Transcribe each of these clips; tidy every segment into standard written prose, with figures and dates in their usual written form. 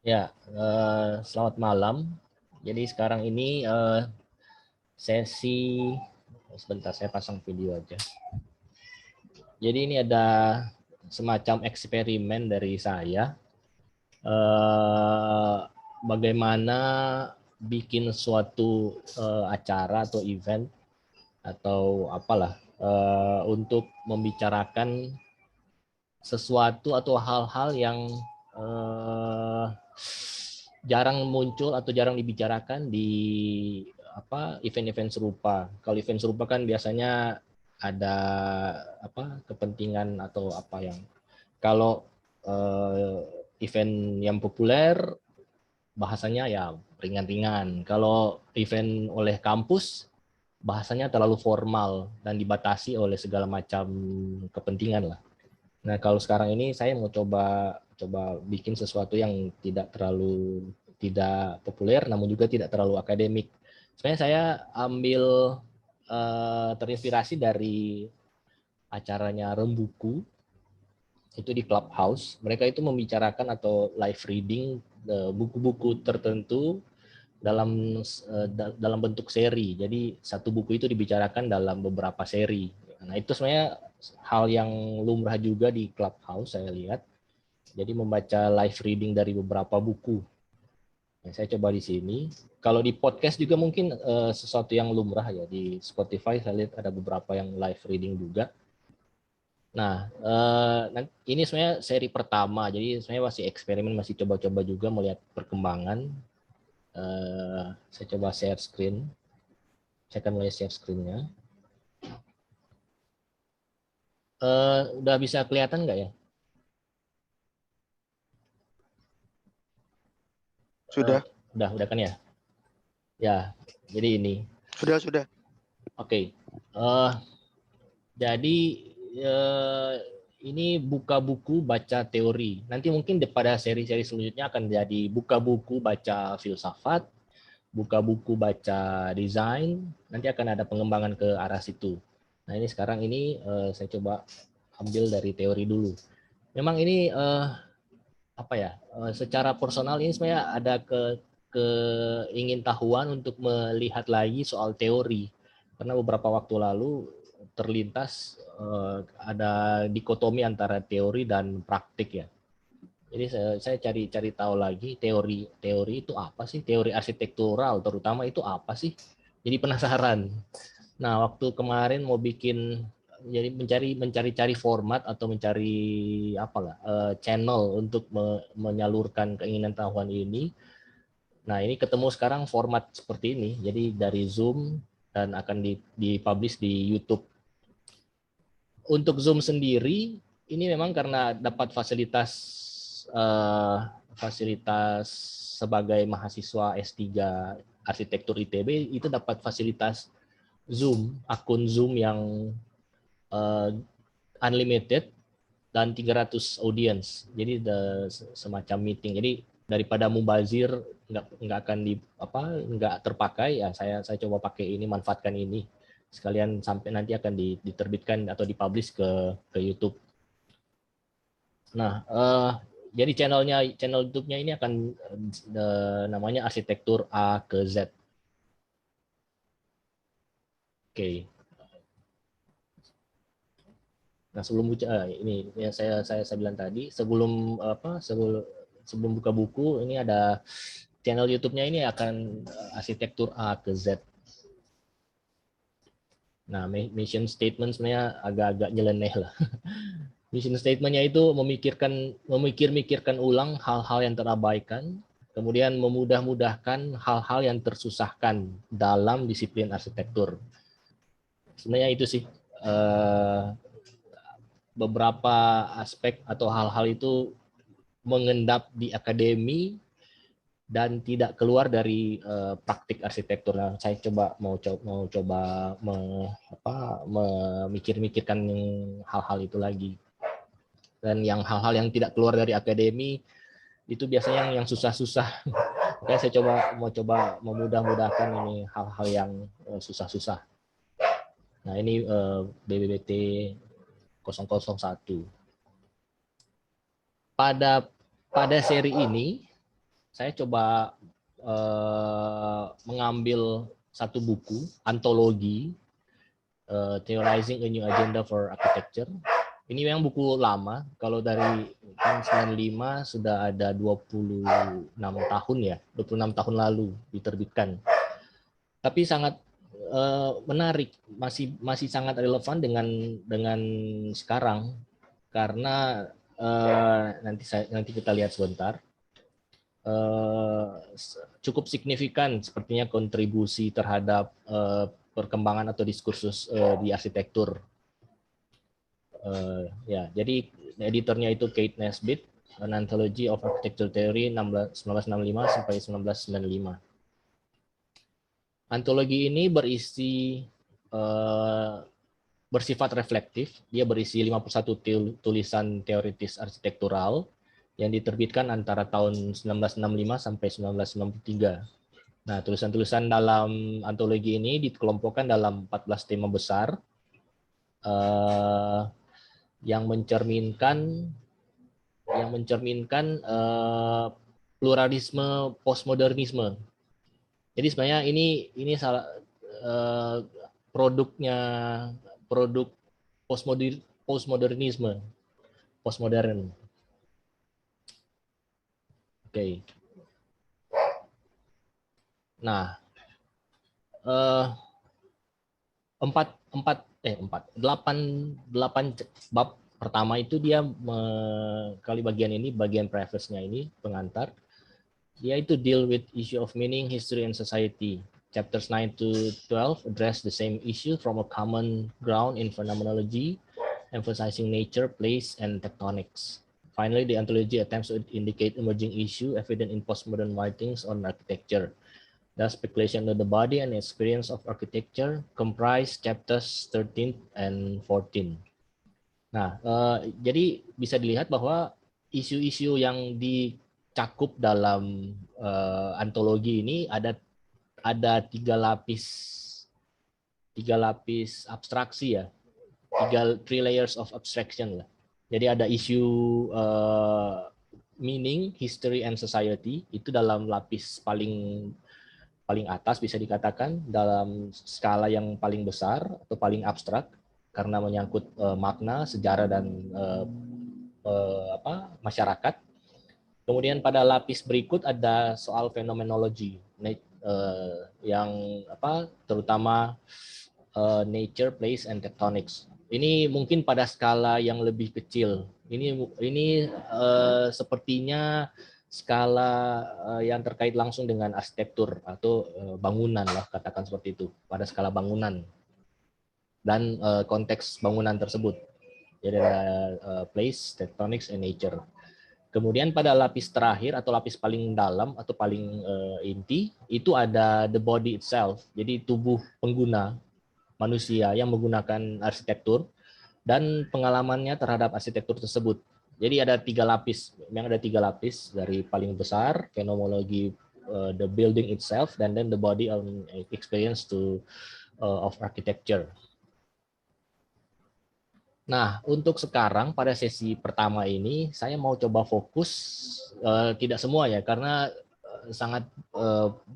Ya, selamat malam. Jadi sekarang ini sesi, sebentar saya pasang video aja. Jadi ini ada semacam eksperimen dari saya. Bagaimana bikin suatu acara atau event atau apalah untuk membicarakan sesuatu atau hal-hal yang eh, jarang muncul atau jarang dibicarakan di event-event serupa. Kalau event serupa kan biasanya ada kepentingan atau apa yang kalau event yang populer bahasanya ya ringan-ringan. Kalau event oleh kampus bahasanya terlalu formal dan dibatasi oleh segala macam kepentingan lah. Nah, kalau sekarang ini saya mau coba bikin sesuatu yang tidak populer namun juga tidak terlalu akademik. Sebenarnya saya ambil terinspirasi dari acaranya Rembuku itu di Clubhouse. Mereka itu membicarakan atau live reading buku-buku tertentu dalam bentuk seri. Jadi satu buku itu dibicarakan dalam beberapa seri. Nah, itu sebenarnya hal yang lumrah juga di Clubhouse saya lihat. Jadi membaca live reading dari beberapa buku. Nah, saya coba di sini. Kalau di podcast juga mungkin sesuatu yang lumrah ya. Di Spotify saya lihat ada beberapa yang live reading juga. Nah, ini sebenarnya seri pertama. Jadi sebenarnya masih eksperimen, masih coba-coba juga melihat perkembangan. Saya coba share screen. Saya akan mulai share screen-nya. Udah bisa kelihatan nggak ya? Sudah, Udah kan ya? Ya, jadi ini. sudah. Oke. Jadi ini buka buku baca teori. Nanti mungkin pada seri-seri selanjutnya akan jadi buka buku baca filsafat, buka buku baca desain. Nanti akan ada pengembangan ke arah situ. Nah, ini sekarang ini saya coba ambil dari teori dulu. Memang ini secara personal ini sebenarnya ada keingintahuan untuk melihat lagi soal teori karena beberapa waktu lalu terlintas ada dikotomi antara teori dan praktik ya. Jadi saya cari tahu lagi teori itu apa sih, teori arsitektural terutama itu apa sih. Jadi penasaran. Nah, waktu kemarin mau bikin jadi mencari format atau mencari channel untuk menyalurkan keinginan tahuan ini. Nah, ini ketemu sekarang format seperti ini. Jadi dari Zoom dan akan dipublish di YouTube. Untuk Zoom sendiri ini memang karena dapat fasilitas sebagai mahasiswa S3 arsitektur ITB itu dapat fasilitas Zoom, akun Zoom yang unlimited dan 300 audience. Jadi semacam meeting. Jadi daripada mubazir nggak terpakai ya saya coba pakai ini, manfaatkan ini. Sekalian sampai nanti akan diterbitkan atau dipublish ke YouTube. Nah, jadi channel YouTube-nya ini akan namanya arsitektur A ke Z. Oke. Nah, sebelum ini yang saya bilang tadi, sebelum buka buku ini ada channel YouTube-nya ini akan arsitektur A ke Z. Nah, mission statement sebenarnya agak-agak nyeleneh lah. Mission statement-nya itu memikir-mikirkan ulang hal-hal yang terabaikan, kemudian memudah-mudahkan hal-hal yang tersusahkan dalam disiplin arsitektur. Sebenarnya itu sih beberapa aspek atau hal-hal itu mengendap di akademi dan tidak keluar dari praktik arsitektur. Nah, saya mau coba memikir-mikirkan hal-hal itu lagi. Dan yang hal-hal yang tidak keluar dari akademi itu biasanya yang susah-susah. Makanya saya mau coba memudah-mudahkan ini hal-hal yang susah-susah. Nah, ini BBBT 001. Pada seri ini saya coba mengambil satu buku antologi Theorizing a New Agenda for Architecture. Ini memang buku lama, kalau dari tahun 95 sudah ada 26 tahun ya, 26 tahun lalu diterbitkan. Tapi sangat menarik, masih sangat relevan dengan sekarang, karena nanti kita lihat sebentar. Cukup signifikan sepertinya kontribusi terhadap perkembangan atau diskursus di arsitektur. Ya, jadi editornya itu Kate Nesbitt, An Anthology of Architecture Theory 1965 sampai 1995. Antologi ini bersifat reflektif. Dia berisi 51 tulisan teoritis arsitektural yang diterbitkan antara tahun 1965 sampai 1993. Nah, tulisan-tulisan dalam antologi ini dikelompokkan dalam 14 tema besar yang mencerminkan pluralisme postmodernisme. Jadi sebenarnya ini salah produk postmodernisme, postmodern. Oke. Nah, 8 bab pertama itu dia kali bagian preface-nya ini, pengantar. Dia itu deal with issue of meaning, history, and society. Chapters 9 to 12 address the same issue from a common ground in phenomenology, emphasizing nature, place, and tectonics. Finally, the anthology attempts to indicate emerging issue evident in postmodern writings on architecture. The speculation of the body and experience of architecture comprise chapters 13 and 14. Nah, jadi bisa dilihat bahwa isu-isu yang dicakup dalam antologi ini ada 3 lapis abstraksi ya, 3 layers of abstraction lah. Jadi ada isu meaning, history, and society, itu dalam lapis paling atas bisa dikatakan, dalam skala yang paling besar atau paling abstrak karena menyangkut makna, sejarah, dan masyarakat. Kemudian pada lapis berikut ada soal fenomenologi yang terutama nature, place, and tectonics. Ini mungkin pada skala yang lebih kecil. Ini sepertinya skala yang terkait langsung dengan arsitektur atau bangunan lah, katakan seperti itu, pada skala bangunan dan konteks bangunan tersebut. Jadi ada place, tectonics, and nature. Kemudian pada lapis terakhir atau lapis paling dalam atau paling inti itu ada the body itself. Jadi tubuh pengguna manusia yang menggunakan arsitektur dan pengalamannya terhadap arsitektur tersebut. Jadi ada 3 lapis, memang ada 3 lapis, dari paling besar fenomenologi the building itself, dan then the body on experience of architecture. Nah, untuk sekarang pada sesi pertama ini saya mau coba fokus tidak semua ya, karena sangat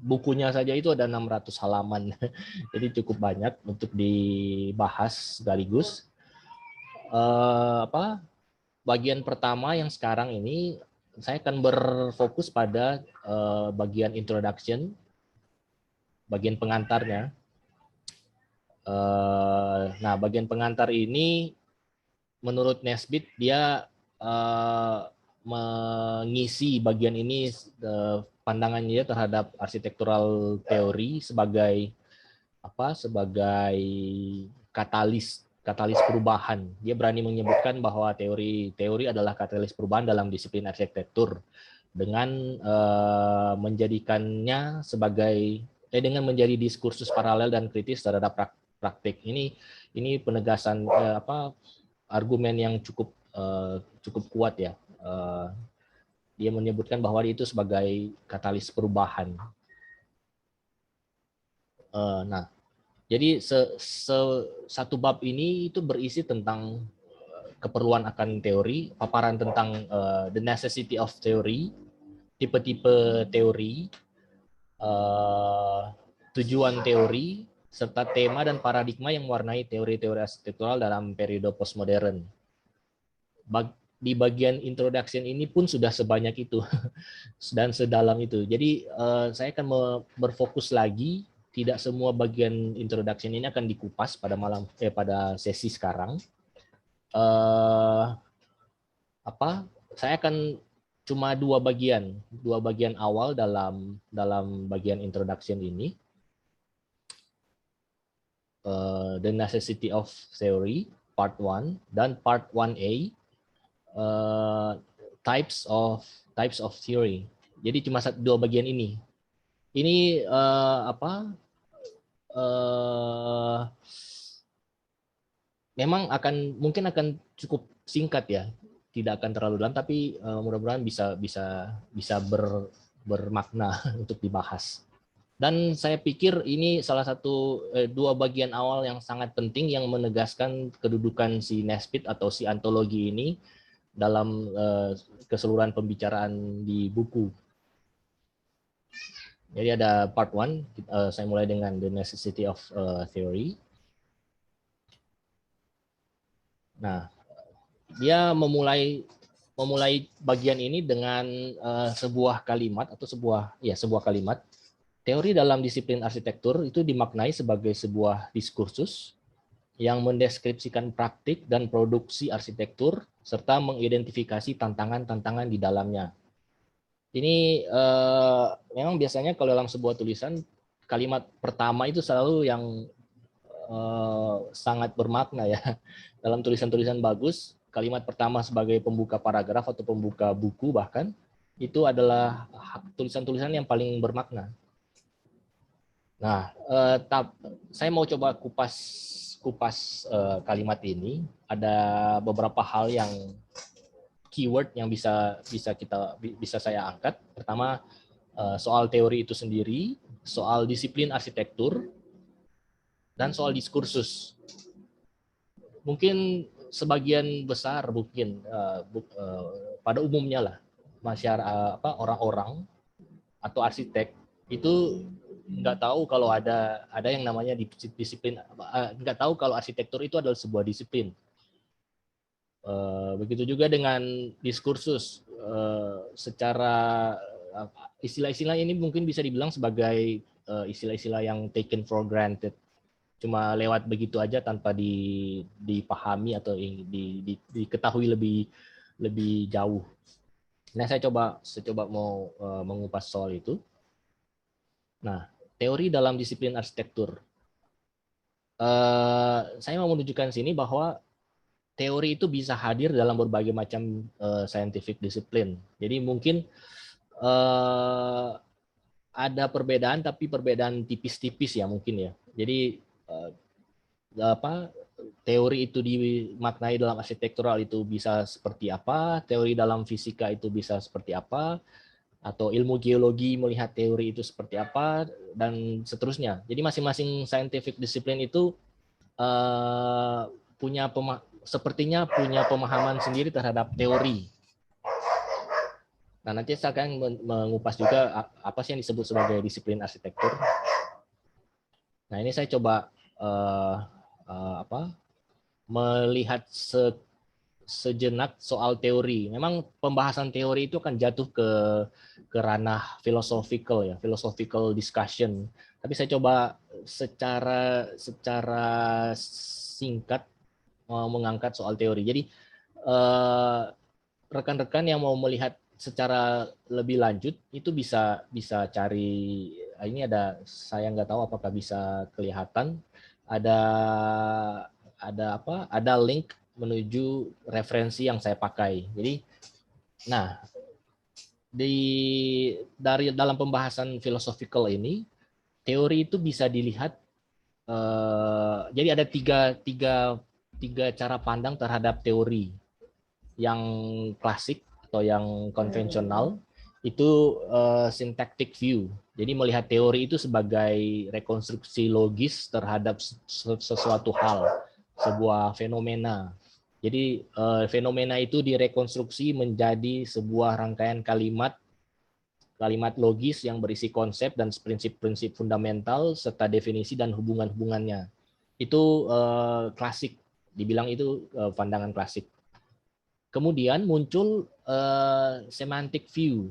bukunya saja itu ada 600 halaman. Jadi cukup banyak untuk dibahas sekaligus. Bagian pertama yang sekarang ini saya akan berfokus pada bagian introduction, bagian pengantarnya. Nah, bagian pengantar ini menurut Nesbitt dia mengisi bagian ini pandangannya terhadap arsitektural teori sebagai katalis perubahan. Dia berani menyebutkan bahwa teori adalah katalis perubahan dalam disiplin arsitektur dengan menjadikannya dengan menjadi diskursus paralel dan kritis terhadap praktik. Ini penegasan argumen yang cukup kuat ya. Dia menyebutkan bahwa itu sebagai katalis perubahan. Nah, jadi satu bab ini itu berisi tentang keperluan akan teori, paparan tentang the necessity of theory, tipe-tipe teori, tujuan teori, serta tema dan paradigma yang mewarnai teori-teori arsitektural dalam periode postmodern. Di bagian introduction ini pun sudah sebanyak itu dan sedalam itu. Jadi saya akan berfokus lagi, tidak semua bagian introduction ini akan dikupas pada sesi sekarang. Saya akan cuma dua bagian awal dalam bagian introduction ini. The Necessity of Theory Part 1 dan Part 1A, types of theory. Jadi cuma dua bagian ini. Ini memang mungkin akan cukup singkat ya, tidak akan terlalu dalam, tapi mudah-mudahan bisa bermakna untuk dibahas. Dan saya pikir ini salah satu dua bagian awal yang sangat penting yang menegaskan kedudukan si Nesbit atau si antologi ini dalam keseluruhan pembicaraan di buku. Jadi ada part 1, saya mulai dengan The Necessity of Theory. Nah, dia memulai bagian ini dengan sebuah kalimat atau sebuah kalimat. Teori dalam disiplin arsitektur itu dimaknai sebagai sebuah diskursus yang mendeskripsikan praktik dan produksi arsitektur serta mengidentifikasi tantangan-tantangan di dalamnya. Ini memang biasanya kalau dalam sebuah tulisan, kalimat pertama itu selalu yang sangat bermakna ya. Dalam tulisan-tulisan bagus, kalimat pertama sebagai pembuka paragraf atau pembuka buku bahkan, itu adalah tulisan-tulisan yang paling bermakna. Nah, saya mau coba kupas kalimat ini. Ada beberapa hal yang keyword yang bisa saya angkat. Pertama, soal teori itu sendiri, soal disiplin arsitektur, dan soal diskursus. Mungkin sebagian besar pada umumnya lah masyarakat, orang-orang atau arsitek itu nggak tahu kalau ada yang namanya disiplin, nggak tahu kalau arsitektur itu adalah sebuah disiplin. Begitu juga dengan diskursus. Secara istilah-istilah ini mungkin bisa dibilang sebagai istilah-istilah yang taken for granted, cuma lewat begitu aja tanpa dipahami atau diketahui lebih jauh. Nah, saya coba mau mengupas soal itu. Nah, teori dalam disiplin arsitektur. Saya mau menunjukkan sini bahwa teori itu bisa hadir dalam berbagai macam scientific disiplin. Jadi mungkin ada perbedaan, tapi perbedaan tipis-tipis ya mungkin ya. Jadi teori itu dimaknai dalam arsitektural itu bisa seperti apa, teori dalam fisika itu bisa seperti apa, atau ilmu geologi melihat teori itu seperti apa, dan seterusnya. Jadi masing-masing scientific discipline itu sepertinya punya pemahaman sendiri terhadap teori. Nah, nanti saya akan mengupas juga apa sih yang disebut sebagai disiplin arsitektur. Nah, ini saya coba melihat sejenak soal teori. Memang pembahasan teori itu akan jatuh ke ranah philosophical discussion. Tapi saya coba secara singkat mengangkat soal teori. Jadi rekan-rekan yang mau melihat secara lebih lanjut itu bisa cari, ini saya nggak tahu apakah bisa kelihatan, ada link menuju referensi yang saya pakai. Jadi dalam pembahasan philosophical ini, teori itu bisa dilihat jadi ada tiga cara pandang terhadap teori. Yang klasik atau yang konvensional itu syntactic view. Jadi melihat teori itu sebagai rekonstruksi logis terhadap sesuatu hal, sebuah fenomena. Jadi fenomena itu direkonstruksi menjadi sebuah rangkaian kalimat kalimat logis yang berisi konsep dan prinsip-prinsip fundamental serta definisi dan hubungan-hubungannya. Itu klasik, dibilang itu pandangan klasik. Kemudian muncul semantic view.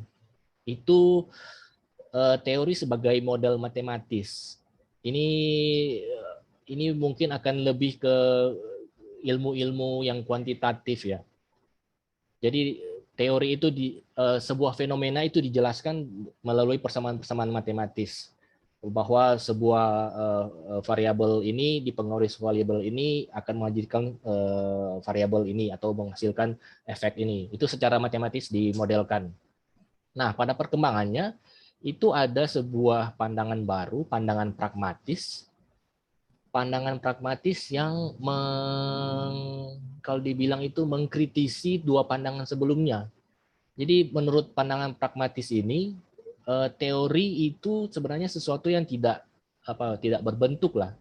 Itu teori sebagai model matematis. Ini mungkin akan lebih ke ilmu-ilmu yang kuantitatif ya. Jadi teori itu sebuah fenomena itu dijelaskan melalui persamaan-persamaan matematis, bahwa sebuah variabel ini dipengaruhi variabel ini akan menghasilkan variabel ini atau menghasilkan efek ini. Itu secara matematis dimodelkan. Nah, pada perkembangannya itu ada sebuah pandangan baru, pandangan pragmatis yang kalau dibilang itu mengkritisi dua pandangan sebelumnya. Jadi menurut pandangan pragmatis ini, teori itu sebenarnya sesuatu yang tidak berbentuk lah,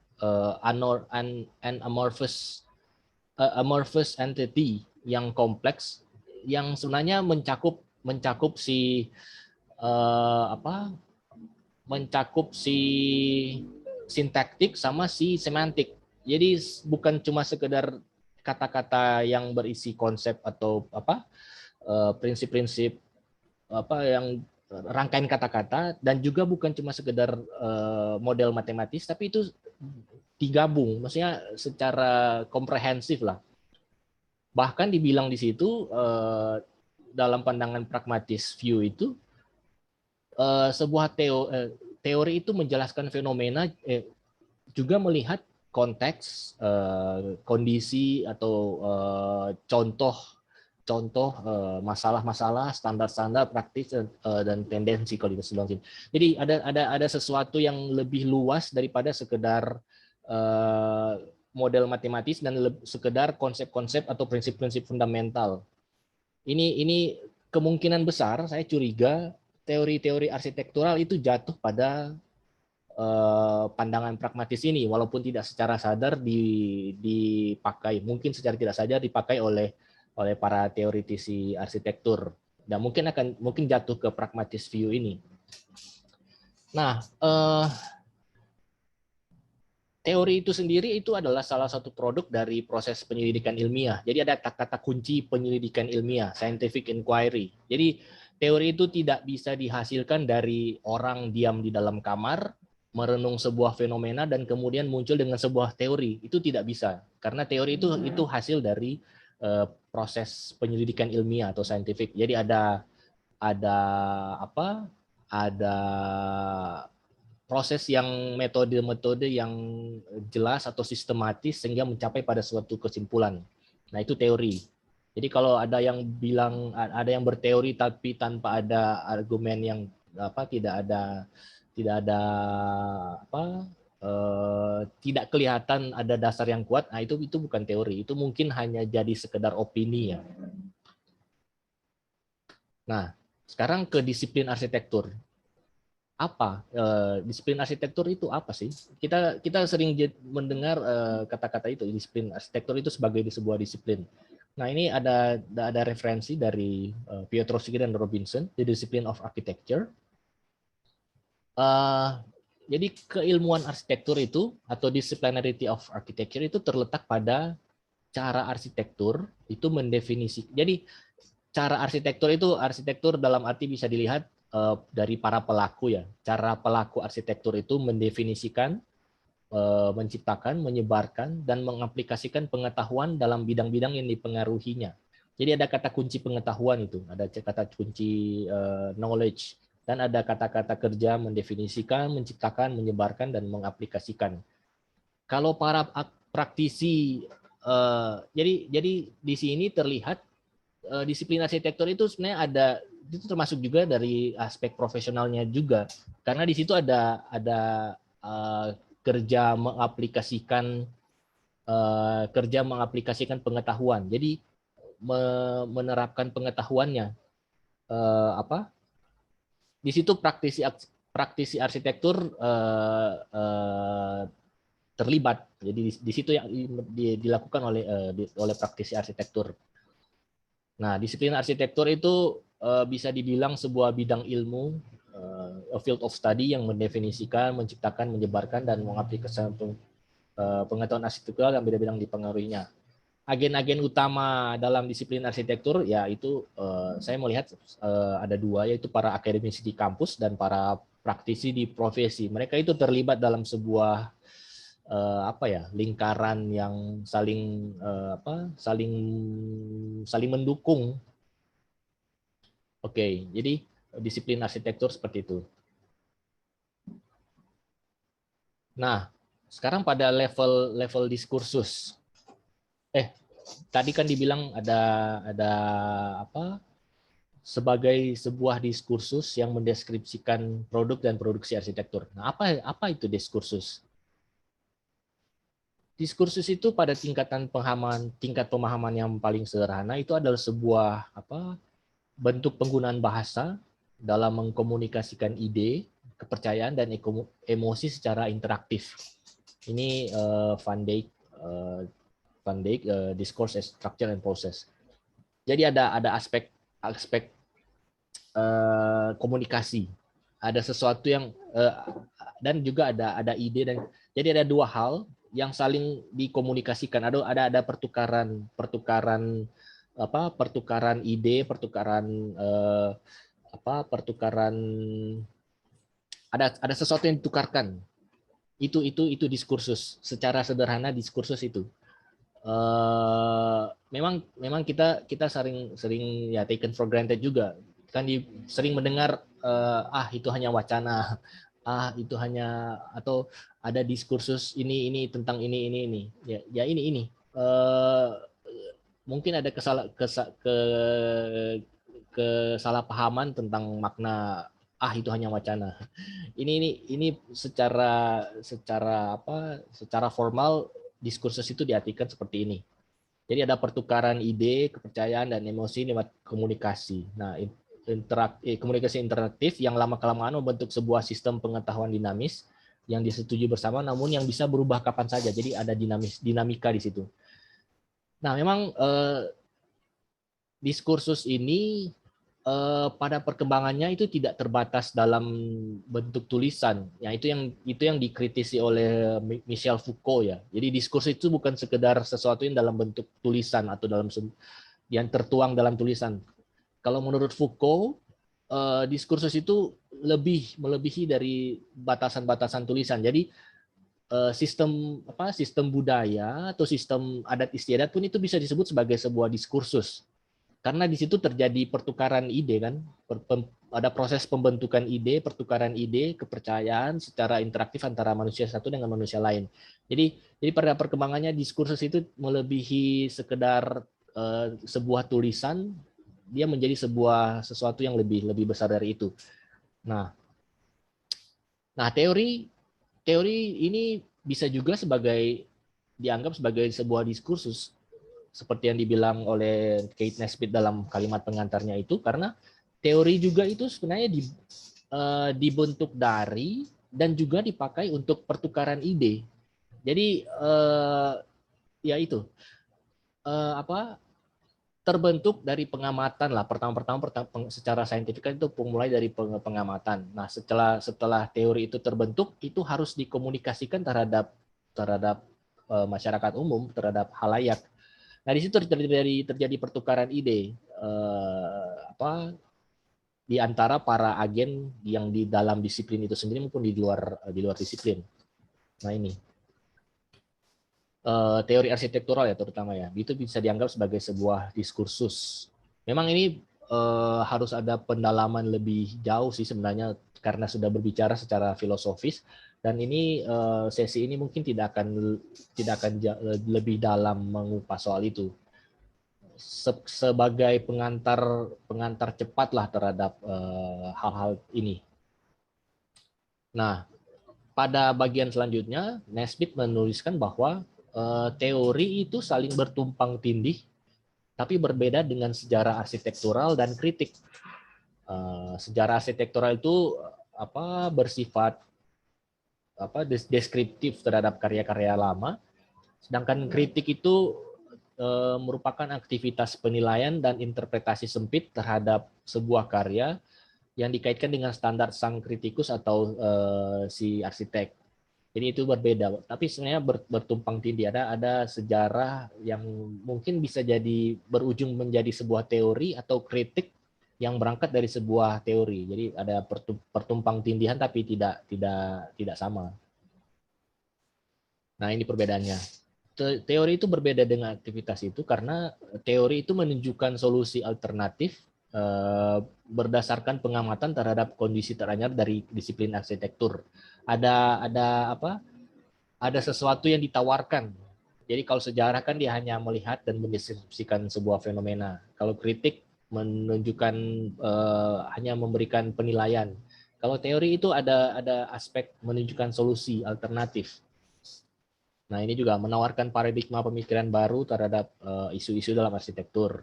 an amorphous entity yang kompleks, yang sebenarnya mencakup si sintaktik sama si semantik. Jadi bukan cuma sekedar kata-kata yang berisi konsep atau prinsip-prinsip yang rangkaian kata-kata, dan juga bukan cuma sekedar model matematis, tapi itu digabung, maksudnya secara komprehensif lah. Bahkan dibilang di situ dalam pandangan pragmatis view itu sebuah teori itu menjelaskan fenomena, juga melihat konteks, kondisi atau contoh masalah-masalah, standar-standar, praktis dan tendensi kalau di. Jadi ada sesuatu yang lebih luas daripada sekedar model matematis dan sekedar konsep-konsep atau prinsip-prinsip fundamental. Ini kemungkinan besar saya curiga teori-teori arsitektural itu jatuh pada pandangan pragmatis ini, walaupun tidak secara sadar dipakai, mungkin secara tidak sadar dipakai oleh para teoritisi arsitektur, dan mungkin jatuh ke pragmatis view ini. Nah, teori itu sendiri itu adalah salah satu produk dari proses penyelidikan ilmiah. Jadi ada kata kunci penyelidikan ilmiah, scientific inquiry. Jadi teori itu tidak bisa dihasilkan dari orang diam di dalam kamar, merenung sebuah fenomena dan kemudian muncul dengan sebuah teori. Itu tidak bisa, karena teori itu hasil dari proses penyelidikan ilmiah atau scientific. Jadi ada proses yang metode-metode yang jelas atau sistematis sehingga mencapai pada suatu kesimpulan. Nah, itu teori. Jadi kalau ada yang bilang ada yang berteori tapi tanpa ada argumen yang tidak kelihatan ada dasar yang kuat, nah itu bukan teori. Itu mungkin hanya jadi sekedar opini ya. Nah, sekarang ke disiplin arsitektur. Apa disiplin arsitektur itu apa sih? Kita sering mendengar kata-kata itu, disiplin arsitektur itu sebagai sebuah disiplin. Nah, ini ada referensi dari Piotrowski dan Robinson, The Discipline of Architecture. Jadi keilmuan arsitektur itu atau disciplinarity of architecture itu terletak pada cara arsitektur itu mendefinisi. Jadi cara arsitektur dalam arti bisa dilihat dari para pelaku ya. Cara pelaku arsitektur itu mendefinisikan, menciptakan, menyebarkan, dan mengaplikasikan pengetahuan dalam bidang-bidang yang dipengaruhinya. Jadi ada kata kunci pengetahuan itu, ada kata kunci knowledge, dan ada kata-kata kerja mendefinisikan, menciptakan, menyebarkan, dan mengaplikasikan. Kalau para praktisi, jadi di sini terlihat disiplin arsitektur itu sebenarnya itu termasuk juga dari aspek profesionalnya juga, karena di situ ada kerja mengaplikasikan pengetahuan. Jadi menerapkan pengetahuannya di situ praktisi arsitektur terlibat. Jadi di situ yang dilakukan oleh praktisi arsitektur. Nah, disiplin arsitektur itu bisa dibilang sebuah bidang ilmu field of study yang mendefinisikan, menciptakan, menyebarkan, dan mengaplikasikan pengetahuan arsitektural yang beda-beda dipengaruhinya. Agen-agen utama dalam disiplin arsitektur, yaitu saya melihat ada dua, yaitu para akademisi di kampus dan para praktisi di profesi. Mereka itu terlibat dalam sebuah lingkaran yang saling mendukung. Oke, jadi disiplin arsitektur seperti itu. Nah, sekarang pada level diskursus. Tadi kan dibilang ada sebagai sebuah diskursus yang mendeskripsikan produk dan produksi arsitektur. Nah, apa itu diskursus? Diskursus itu pada tingkat pemahaman yang paling sederhana itu adalah sebuah bentuk penggunaan bahasa dalam mengkomunikasikan ide, kepercayaan, dan emosi secara interaktif. Ini Van Dijk Discourse as Structure and Process. Jadi ada aspek komunikasi, ada sesuatu yang dan juga ada ide, dan jadi ada dua hal yang saling dikomunikasikan. Ada pertukaran ide, ada sesuatu yang ditukarkan. Itu diskursus. Secara sederhana diskursus itu. Memang kita sering ya taken for granted juga. Kan sering mendengar itu hanya wacana. Itu hanya, atau ada diskursus ini tentang ini. Ya ini. Mungkin ada kesalahpahaman tentang makna itu hanya wacana. Ini secara formal diskursus itu diartikan seperti ini. Jadi ada pertukaran ide, kepercayaan, dan emosi lewat komunikasi. Nah, komunikasi interaktif yang lama-kelamaan membentuk sebuah sistem pengetahuan dinamis yang disetujui bersama, namun yang bisa berubah kapan saja. Jadi ada dinamika di situ. Nah, memang diskursus ini pada perkembangannya itu tidak terbatas dalam bentuk tulisan. Ya, itu yang dikritisi oleh Michel Foucault ya. Jadi diskursus itu bukan sekedar sesuatu yang dalam bentuk tulisan atau yang tertuang dalam tulisan. Kalau menurut Foucault, diskursus itu melebihi dari batasan-batasan tulisan. Jadi sistem budaya atau sistem adat istiadat pun itu bisa disebut sebagai sebuah diskursus. Karena di situ terjadi pertukaran ide kan, ada proses pembentukan ide, pertukaran ide, kepercayaan secara interaktif antara manusia satu dengan manusia lain. Jadi pada perkembangannya diskursus itu melebihi sekedar sebuah tulisan, dia menjadi sesuatu yang lebih besar dari itu. Nah, teori ini bisa juga dianggap sebagai sebuah diskursus, seperti yang dibilang oleh Kate Nesbitt dalam kalimat pengantarnya itu, karena teori juga itu sebenarnya dibentuk dari dan juga dipakai untuk pertukaran ide. Jadi ya itu terbentuk dari pengamatan lah. Pertama secara saintifik itu mulai dari pengamatan. Nah, setelah teori itu terbentuk, itu harus dikomunikasikan terhadap masyarakat umum, terhadap halayak. Nah, di situ terjadi pertukaran ide di antara para agen yang di dalam disiplin itu sendiri maupun di luar disiplin. Nah, ini teori arsitektural ya terutama ya, itu bisa dianggap sebagai sebuah diskursus. Memang ini harus ada pendalaman lebih jauh sih sebenarnya, karena sudah berbicara secara filosofis, dan ini sesi ini mungkin tidak akan lebih dalam mengupas soal itu. Sebagai pengantar cepat lah terhadap hal-hal ini. Nah, pada bagian selanjutnya Nesbitt menuliskan bahwa teori itu saling bertumpang tindih, tapi berbeda dengan sejarah arsitektural dan kritik. Sejarah arsitektural itu bersifat deskriptif terhadap karya-karya lama, sedangkan kritik itu merupakan aktivitas penilaian dan interpretasi sempit terhadap sebuah karya yang dikaitkan dengan standar sang kritikus atau si arsitek. Jadi itu berbeda. Tapi sebenarnya bertumpang tindih. Ada sejarah yang mungkin bisa jadi berujung menjadi sebuah teori atau kritik yang berangkat dari sebuah teori. Jadi ada pertumpang tindihan tapi tidak sama. Nah, ini perbedaannya. Teori itu berbeda dengan aktivitas itu karena teori itu menunjukkan solusi alternatif berdasarkan pengamatan terhadap kondisi teranyar dari disiplin arsitektur. Ada sesuatu yang ditawarkan. Jadi kalau sejarah kan dia hanya melihat dan mendeskripsikan sebuah fenomena. Kalau kritik menunjukkan hanya memberikan penilaian. Kalau teori itu ada aspek menunjukkan solusi alternatif. Nah, ini juga menawarkan paradigma pemikiran baru terhadap isu-isu dalam arsitektur.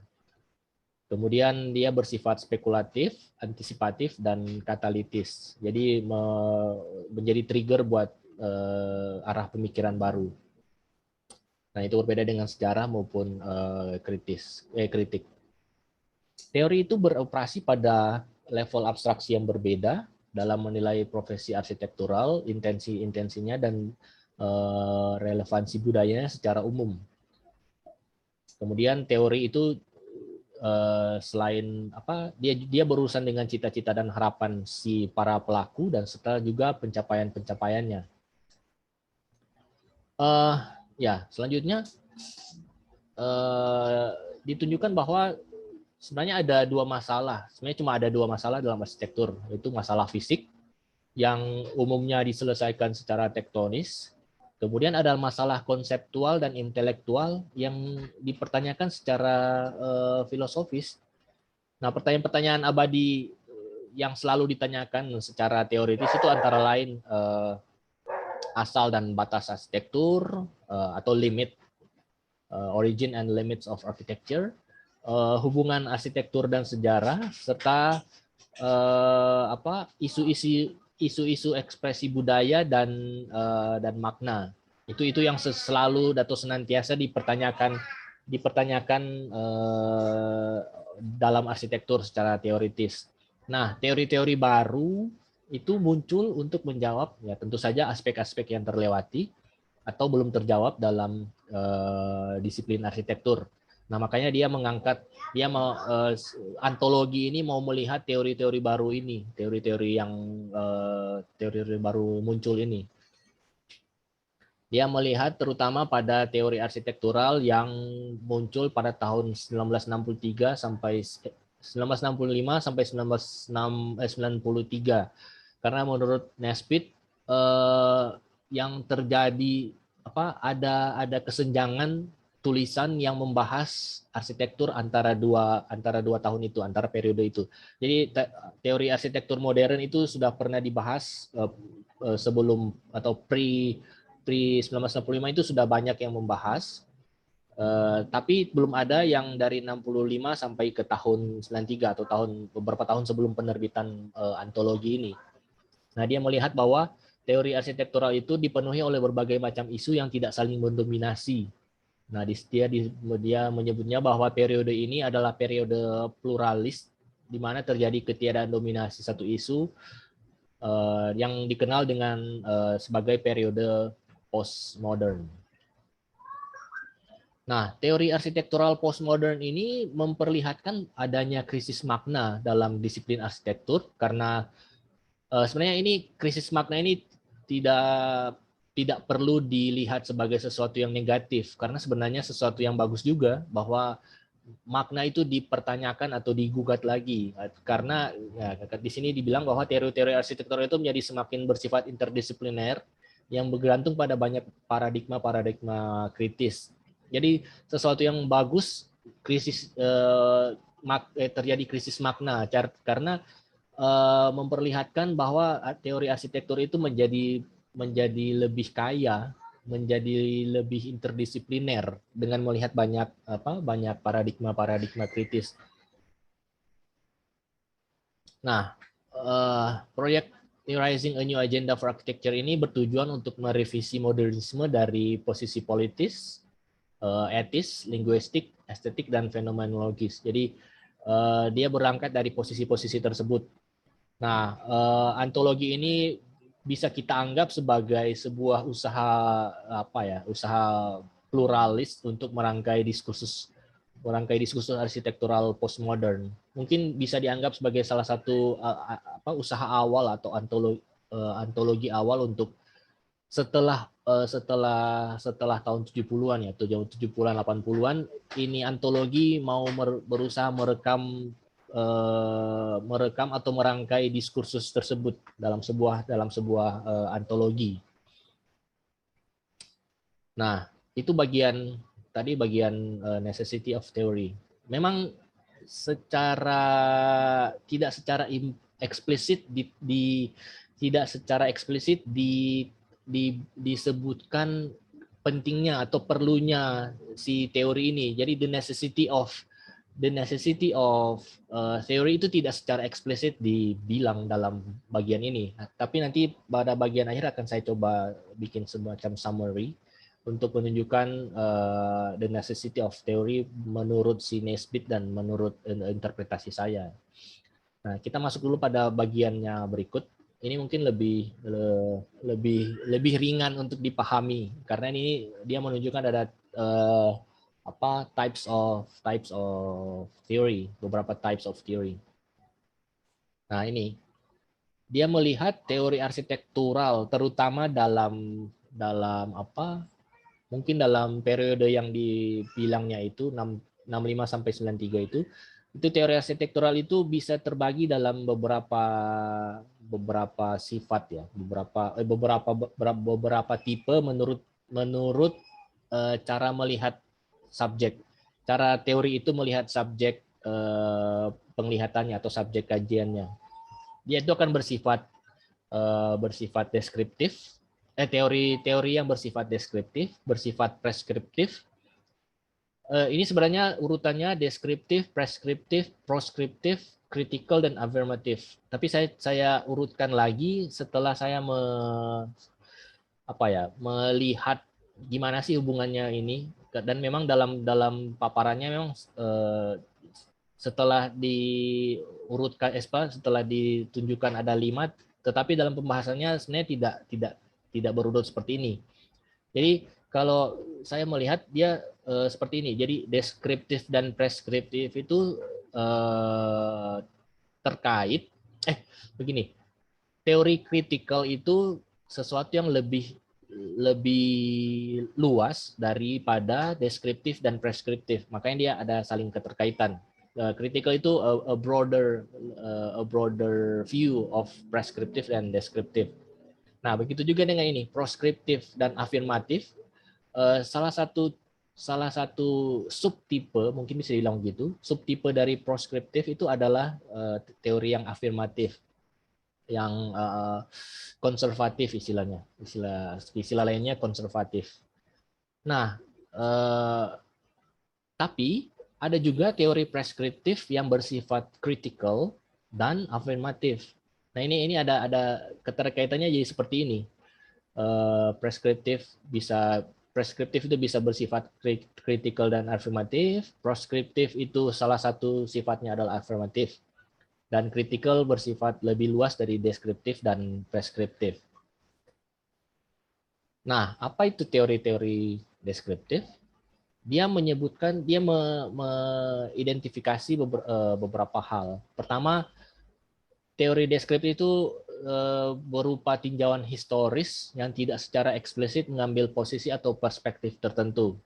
Kemudian dia bersifat spekulatif, antisipatif, dan katalitis. Jadi menjadi trigger buat arah pemikiran baru. Nah, itu berbeda dengan sejarah maupun kritik. Teori itu beroperasi pada level abstraksi yang berbeda dalam menilai profesi arsitektural, intensi-intensinya, dan relevansi budayanya secara umum. Kemudian teori itu selain dia berurusan dengan cita-cita dan harapan si para pelaku dan serta juga pencapaian-pencapaiannya. Ya, selanjutnya ditunjukkan bahwa sebenarnya ada dua masalah. Sebenarnya cuma ada dua masalah dalam arsitektur, yaitu masalah fisik yang umumnya diselesaikan secara tektonis. Kemudian ada masalah konseptual dan intelektual yang dipertanyakan secara filosofis. Nah, pertanyaan-pertanyaan abadi yang selalu ditanyakan secara teoritis itu antara lain asal dan batas arsitektur atau limit, origin and limits of architecture, hubungan arsitektur dan sejarah, serta isu-isu ekspresi budaya dan makna. Itu yang selalu atau senantiasa dipertanyakan dalam arsitektur secara teoritis. Nah, teori-teori baru itu muncul untuk menjawab ya tentu saja aspek-aspek yang terlewati atau belum terjawab dalam disiplin arsitektur. Nah, makanya dia antologi ini mau melihat teori-teori baru ini, teori-teori baru muncul ini. Dia melihat terutama pada teori arsitektural yang muncul pada tahun 1965 sampai 1993. Karena menurut Nesbitt yang terjadi ada kesenjangan tulisan yang membahas arsitektur antara dua tahun itu, antara periode itu. Jadi teori arsitektur modern itu sudah pernah dibahas sebelum atau pre 1965 itu sudah banyak yang membahas, tapi belum ada yang dari 65 sampai ke tahun 93 atau beberapa tahun sebelum penerbitan antologi ini. Nah, dia melihat bahwa teori arsitektural itu dipenuhi oleh berbagai macam isu yang tidak saling mendominasi. Nah, dia menyebutnya bahwa periode ini adalah periode pluralis, di mana terjadi ketiadaan dominasi satu isu yang dikenal dengan sebagai periode postmodern. Nah, teori arsitektural postmodern ini memperlihatkan adanya krisis makna dalam disiplin arsitektur karena sebenarnya ini krisis makna ini tidak perlu dilihat sebagai sesuatu yang negatif karena sebenarnya sesuatu yang bagus juga bahwa makna itu dipertanyakan atau digugat lagi karena ya, di sini dibilang bahwa teori-teori arsitektur itu menjadi semakin bersifat interdisipliner yang bergantung pada banyak paradigma kritis. Jadi sesuatu yang bagus terjadi krisis makna karena memperlihatkan bahwa teori arsitektur itu menjadi lebih kaya, menjadi lebih interdisipliner dengan melihat banyak paradigma kritis. Nah, proyek Theorizing a New Agenda for Architecture ini bertujuan untuk merevisi modernisme dari posisi politis, etis, linguistik, estetik, dan fenomenologis. Jadi dia berangkat dari posisi-posisi tersebut. Nah, antologi ini bisa kita anggap sebagai sebuah usaha usaha pluralis untuk merangkai diskursus arsitektural postmodern. Mungkin bisa dianggap sebagai salah satu usaha awal atau antologi awal untuk setelah tahun 70-an ya, tahun 70-an 80-an ini antologi mau berusaha merekam atau merangkai diskursus tersebut dalam sebuah antologi. Nah, itu bagian necessity of theory. Memang tidak secara eksplisit disebutkan pentingnya atau perlunya si teori ini. Jadi the necessity of theory itu tidak secara eksplisit dibilang dalam bagian ini. Tapi nanti pada bagian akhir akan saya coba bikin semacam summary untuk menunjukkan the necessity of theory menurut si Nesbit dan menurut interpretasi saya. Nah, kita masuk dulu pada bagiannya berikut. Ini mungkin lebih ringan untuk dipahami karena ini dia menunjukkan ada types of theory, beberapa types of theory. Nah, ini dia melihat teori arsitektural terutama dalam mungkin dalam periode yang dibilangnya itu 65 sampai 93 itu teori arsitektural itu bisa terbagi dalam beberapa sifat ya, beberapa tipe menurut cara melihat subjek. Cara teori itu melihat subjek penglihatannya atau subjek kajiannya. Dia itu akan bersifat deskriptif. Teori yang bersifat deskriptif, bersifat preskriptif. Ini sebenarnya urutannya deskriptif, preskriptif, proskriptif, critical, dan affirmative. Tapi saya urutkan lagi setelah saya melihat gimana sih hubungannya ini. Dan memang dalam paparannya memang setelah diurutkan setelah ditunjukkan ada 5, tetapi dalam pembahasannya sebenarnya tidak berurut seperti ini. Jadi kalau saya melihat dia seperti ini. Jadi deskriptif dan preskriptif itu terkait. Begini, teori kritikal itu sesuatu yang lebih luas daripada deskriptif dan preskriptif. Makanya dia ada saling keterkaitan. Critical itu a broader view of prescriptive dan deskriptif. Nah, begitu juga dengan ini, proskriptif dan afirmatif. Salah satu subtipe, mungkin bisa dibilang gitu, subtipe dari proskriptif itu adalah teori yang afirmatif, yang konservatif istilahnya. Istilah lainnya konservatif. Nah, tapi ada juga teori preskriptif yang bersifat critical dan afirmatif. Nah, ini ada keterkaitannya jadi seperti ini. Preskriptif itu bisa bersifat critical dan afirmatif. Proskriptif itu salah satu sifatnya adalah afirmatif. Dan critical bersifat lebih luas dari deskriptif dan preskriptif. Nah, apa itu teori-teori deskriptif? Dia mengidentifikasi beberapa hal. Pertama, teori deskriptif itu berupa tinjauan historis yang tidak secara eksplisit mengambil posisi atau perspektif tertentu.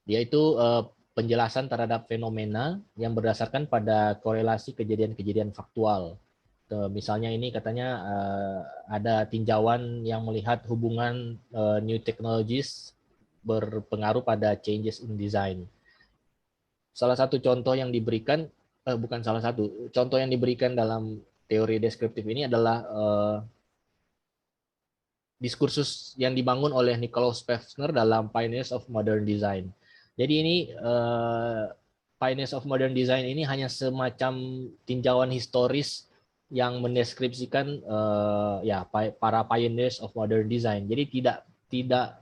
Yaitu penjelasan terhadap fenomena yang berdasarkan pada korelasi kejadian-kejadian faktual. Misalnya ini katanya ada tinjauan yang melihat hubungan new technologies berpengaruh pada changes in design. Salah satu contoh yang diberikan, contoh yang diberikan dalam teori deskriptif ini adalah diskursus yang dibangun oleh Nikolaus Pevsner dalam Pioneers of Modern Design. Jadi ini Pioneers of Modern Design ini hanya semacam tinjauan historis yang mendeskripsikan para pioneers of modern design. Jadi tidak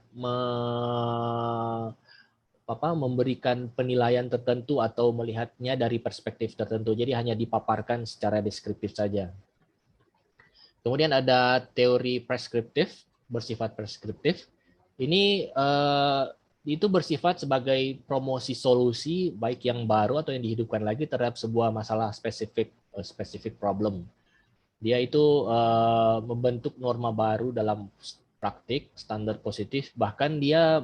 memberikan penilaian tertentu atau melihatnya dari perspektif tertentu. Jadi hanya dipaparkan secara deskriptif saja. Kemudian ada teori preskriptif, bersifat preskriptif. Ini itu bersifat sebagai promosi solusi baik yang baru atau yang dihidupkan lagi terhadap sebuah masalah spesifik problem. Dia itu membentuk norma baru dalam praktik, standar positif, bahkan dia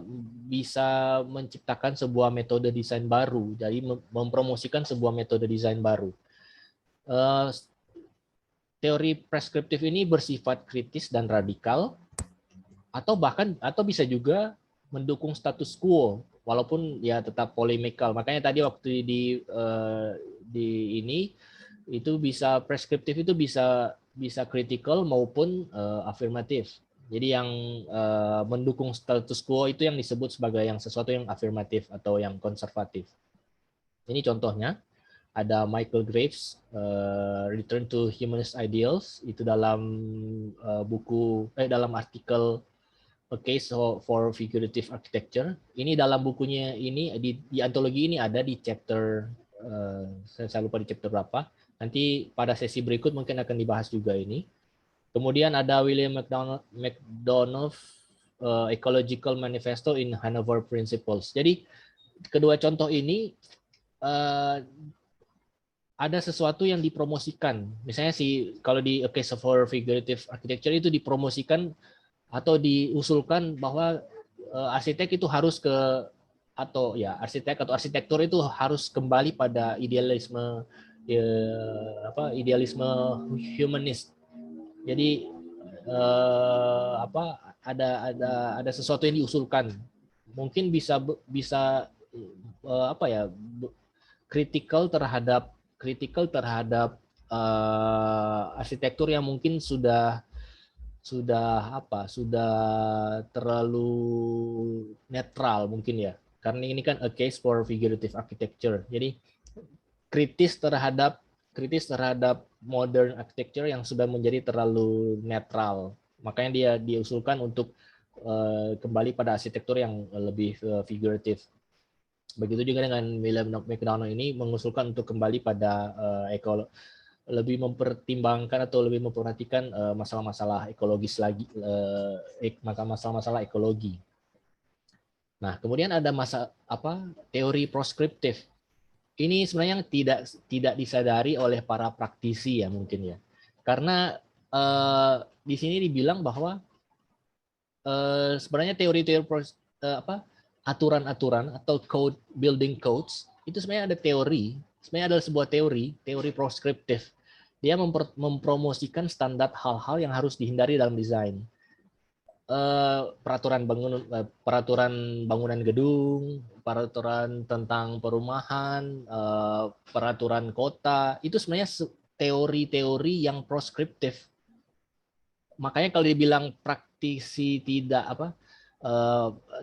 bisa menciptakan sebuah metode desain baru, jadi mempromosikan sebuah metode desain baru. Teori preskriptif ini bersifat kritis dan radikal, atau bisa juga mendukung status quo, walaupun ya tetap polemikal. Makanya tadi waktu di ini itu bisa preskriptif itu bisa critical maupun afirmatif. Jadi yang mendukung status quo itu yang disebut sebagai sesuatu yang afirmatif atau yang konservatif. Ini contohnya ada Michael Graves Return to Humanist Ideals, itu dalam dalam artikel A Case for Figurative Architecture. Ini dalam bukunya ini di antologi ini ada di chapter saya lupa di chapter berapa. Nanti pada sesi berikut mungkin akan dibahas juga ini. Kemudian ada William McDonough Ecological Manifesto in Hanover Principles. Jadi kedua contoh ini ada sesuatu yang dipromosikan. Misalnya kalau di A Case for Figurative Architecture itu dipromosikan atau diusulkan bahwa arsitek itu harus arsitektur itu harus kembali pada idealisme humanis. Jadi ada sesuatu yang diusulkan, mungkin bisa kritikal terhadap arsitektur yang mungkin sudah terlalu netral mungkin ya, karena ini kan a case for figurative architecture. Jadi kritis terhadap modern architecture yang sudah menjadi terlalu netral. Makanya dia diusulkan untuk kembali pada arsitektur yang lebih figuratif. Begitu juga dengan William McDonough ini mengusulkan untuk kembali pada lebih mempertimbangkan atau lebih memperhatikan masalah-masalah ekologis lagi, masalah-masalah ekologi. Nah, kemudian ada teori proskriptif. Ini sebenarnya yang tidak disadari oleh para praktisi ya mungkin ya, karena di sini dibilang bahwa sebenarnya teori-teori aturan-aturan atau building codes itu sebenarnya adalah sebuah teori proskriptif. Dia mempromosikan standar hal-hal yang harus dihindari dalam desain. Peraturan bangunan gedung, peraturan tentang perumahan, peraturan kota, itu sebenarnya teori-teori yang proskriptif. Makanya kalau dibilang praktisi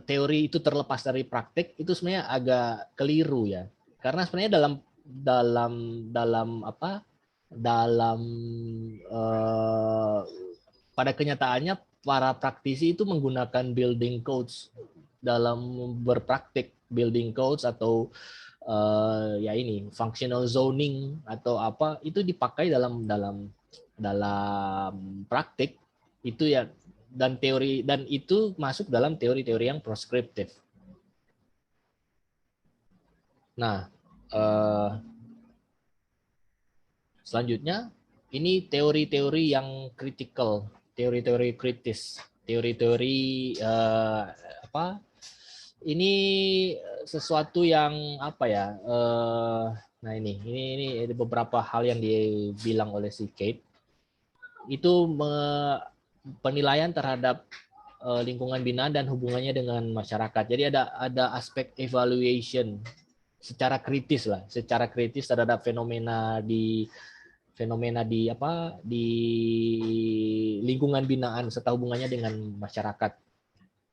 teori itu terlepas dari praktik, itu sebenarnya agak keliru ya. Karena sebenarnya pada kenyataannya para praktisi itu menggunakan building codes dalam berpraktik, building codes atau functional zoning atau itu dipakai dalam praktik itu ya, dan itu masuk dalam teori-teori yang proskriptif. Nah, selanjutnya ini teori-teori yang kritikal, teori-teori kritis, teori-teori ini sesuatu yang nah ini ada beberapa hal yang dibilang oleh si Kate. Itu penilaian terhadap lingkungan binaan dan hubungannya dengan masyarakat. Jadi ada aspek evaluation secara kritis terhadap fenomena di lingkungan binaan serta hubungannya dengan masyarakat.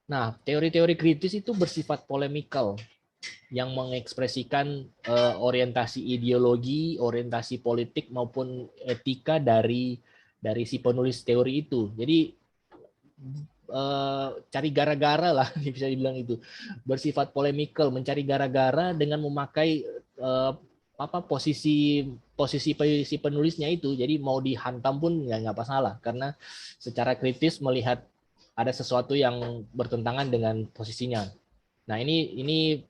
Nah, teori-teori kritis itu bersifat polemikal yang mengekspresikan orientasi ideologi, orientasi politik maupun etika dari si penulis teori itu. Jadi cari gara-gara lah, bisa dibilang itu, bersifat polemikal, mencari gara-gara dengan memakai posisi penulisnya itu. Jadi mau dihantam pun nggak masalah, karena secara kritis melihat ada sesuatu yang bertentangan dengan posisinya. Nah, ini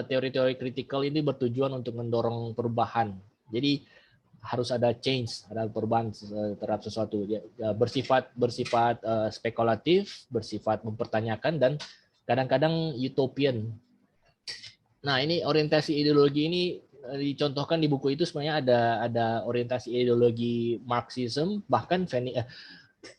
teori-teori kritikal ini bertujuan untuk mendorong perubahan. Jadi harus ada change, ada perubahan terhadap sesuatu. Bersifat spekulatif, bersifat mempertanyakan, dan kadang-kadang utopian. Nah, ini orientasi ideologi ini dicontohkan di buku itu. Sebenarnya ada orientasi ideologi Marxism, bahkan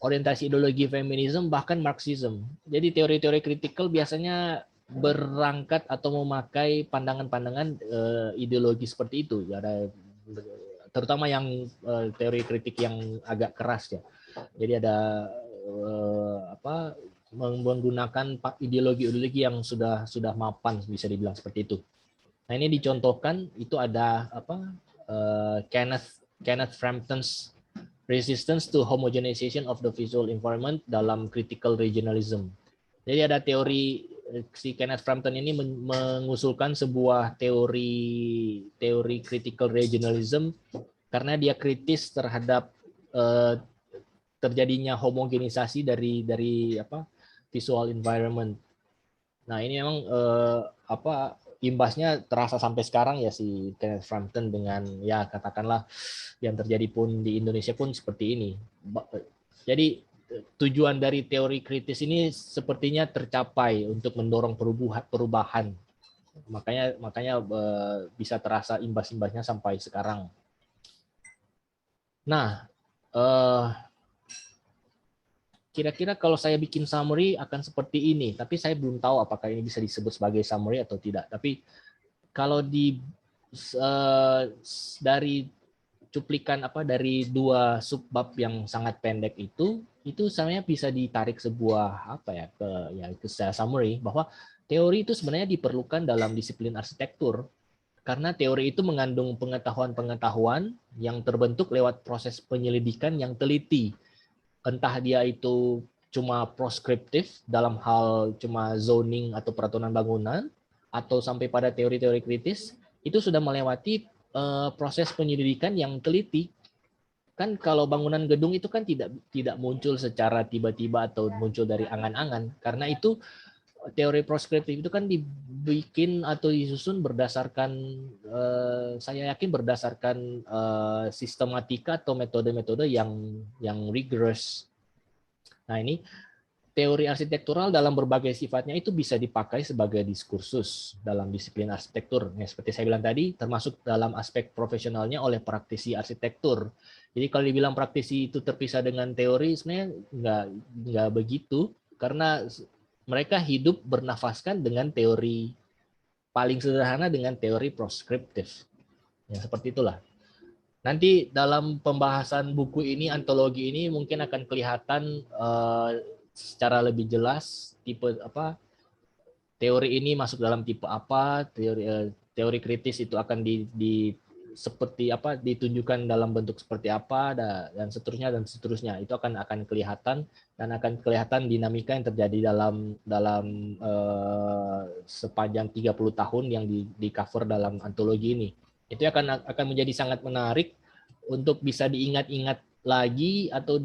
orientasi ideologi feminisme, bahkan Marxism. Jadi teori-teori kritikal biasanya berangkat atau memakai pandangan-pandangan ideologi seperti itu. Ada terutama yang teori kritik yang agak keras ya. Jadi ada menggunakan ideologi-ideologi yang sudah mapan, bisa dibilang seperti itu. Nah, ini dicontohkan itu ada Kenneth Frampton's Resistance to Homogenization of the Visual Environment dalam Critical Regionalism. Jadi ada teori, si Kenneth Frampton ini mengusulkan sebuah teori critical regionalism karena dia kritis terhadap terjadinya homogenisasi dari visual environment. Nah, ini memang imbasnya terasa sampai sekarang ya, si Kenneth Frampton, dengan ya katakanlah yang terjadi pun di Indonesia pun seperti ini. Jadi tujuan dari teori kritis ini sepertinya tercapai untuk mendorong perubahan. Makanya bisa terasa imbas-imbasnya sampai sekarang. Nah, kira-kira kalau saya bikin summary akan seperti ini, tapi saya belum tahu apakah ini bisa disebut sebagai summary atau tidak. Tapi kalau dari cuplikan dari dua subbab yang sangat pendek itu sebenarnya bisa ditarik sebuah ke summary, bahwa teori itu sebenarnya diperlukan dalam disiplin arsitektur, karena teori itu mengandung pengetahuan-pengetahuan yang terbentuk lewat proses penyelidikan yang teliti. Entah dia itu cuma proskriptif dalam hal cuma zoning atau peraturan bangunan, atau sampai pada teori-teori kritis, itu sudah melewati proses penyelidikan yang teliti. Kan kalau bangunan gedung itu kan tidak muncul secara tiba-tiba atau muncul dari angan-angan, karena itu teori proskriptif itu kan dibikin atau disusun berdasarkan saya yakin berdasarkan sistematika atau metode-metode yang rigorous. Nah, ini teori arsitektural dalam berbagai sifatnya itu bisa dipakai sebagai diskursus dalam disiplin arsitektur. Nah, seperti saya bilang tadi, termasuk dalam aspek profesionalnya oleh praktisi arsitektur. Jadi kalau dibilang praktisi itu terpisah dengan teori, sebenarnya nggak begitu, karena mereka hidup bernafaskan dengan teori, paling sederhana dengan teori proskriptif. Ya, seperti itulah. Nanti dalam pembahasan buku ini, antologi ini, mungkin akan kelihatan secara lebih jelas teori ini masuk dalam tipe apa, teori kritis itu akan ditunjukkan dalam bentuk seperti apa, dan seterusnya. Itu akan kelihatan, dan akan kelihatan dinamika yang terjadi dalam sepanjang 30 tahun yang di cover dalam antologi ini. Itu akan menjadi sangat menarik untuk bisa diingat-ingat lagi, atau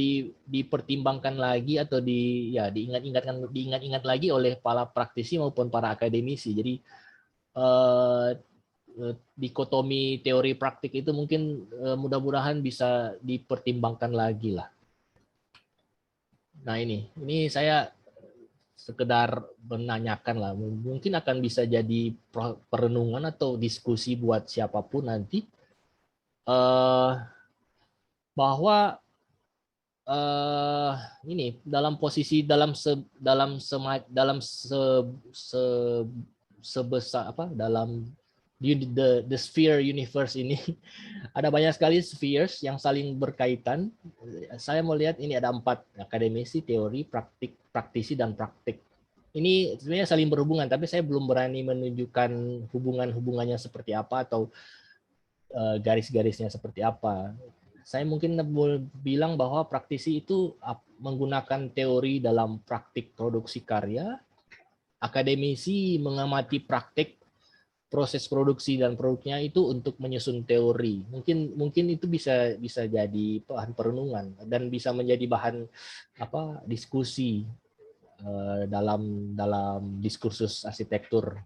dipertimbangkan lagi, atau diingat-ingat lagi oleh para praktisi maupun para akademisi. Jadi dikotomi teori praktik itu mungkin mudah-mudahan bisa dipertimbangkan lagi lah. Nah, ini saya sekedar menanyakan lah, mungkin akan bisa jadi perenungan atau diskusi buat siapapun nanti, bahwa ini dalam posisi sebesar dalam the sphere universe ini ada banyak sekali spheres yang saling berkaitan. Saya melihat ini ada 4: akademisi, teori, praktisi, dan praktik. Ini sebenarnya saling berhubungan, tapi saya belum berani menunjukkan hubungannya seperti apa atau garis-garisnya seperti apa. saya mungkin bilang bahwa praktisi itu menggunakan teori dalam praktik produksi karya, akademisi mengamati praktik proses produksi dan produknya itu untuk menyusun teori. Mungkin itu bisa jadi bahan perenungan dan bisa menjadi bahan diskusi dalam diskursus arsitektur.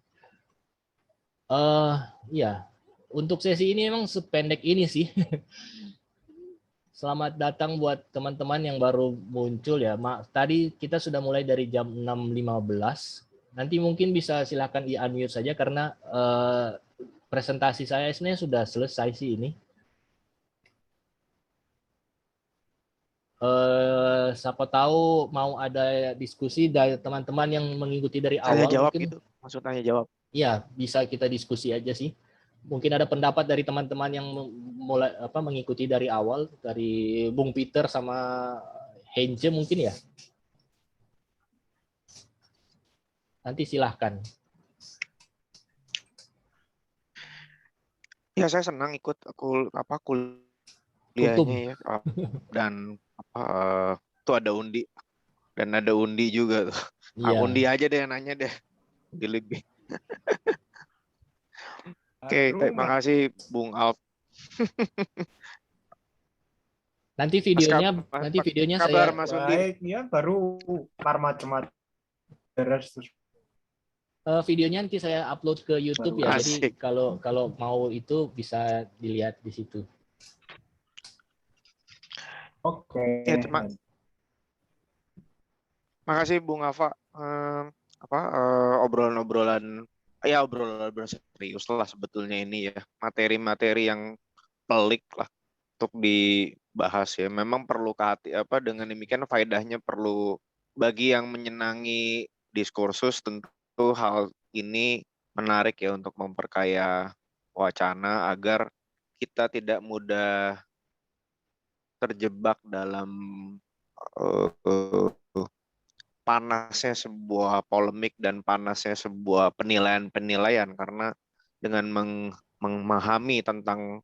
Ya, untuk sesi ini memang sependek ini sih. Selamat datang buat teman-teman yang baru muncul ya. Tadi kita sudah mulai dari jam 6.15. Nanti mungkin bisa silakan di-unmute saja karena presentasi saya sebenarnya sudah selesai sih ini. Siapa tahu mau ada diskusi dari teman-teman yang mengikuti dari Tanya awal jawab mungkin. gitu, maksud tanya jawab. Iya, bisa kita diskusi aja sih. Mungkin ada pendapat dari teman-teman yang mulai mengikuti dari awal, dari Bung Peter sama Heinze mungkin ya. Nanti silahkan. Ya saya senang ikut kuliahnya ya, dan tuh ada undi dan ada undi juga tuh. Undi aja deh nanya deh, lebih. Oke, terima kasih Bung Alf. Nanti videonya kabar, saya Mas Undi. Baik, ya baru macam-macam beres terus. Videonya nanti saya upload ke YouTube ya. Asik. Jadi kalau mau itu bisa dilihat di situ. Oke. Ya, terima kasih Bung Alfa. Obrolan serius lah sebetulnya ini ya. Materi-materi yang pelik lah untuk dibahas ya. Memang perlu dengan demikian faedahnya perlu bagi yang menyenangi diskursus, tentu hal ini menarik ya untuk memperkaya wacana agar kita tidak mudah terjebak dalam panasnya sebuah polemik dan panasnya sebuah penilaian karena dengan memahami tentang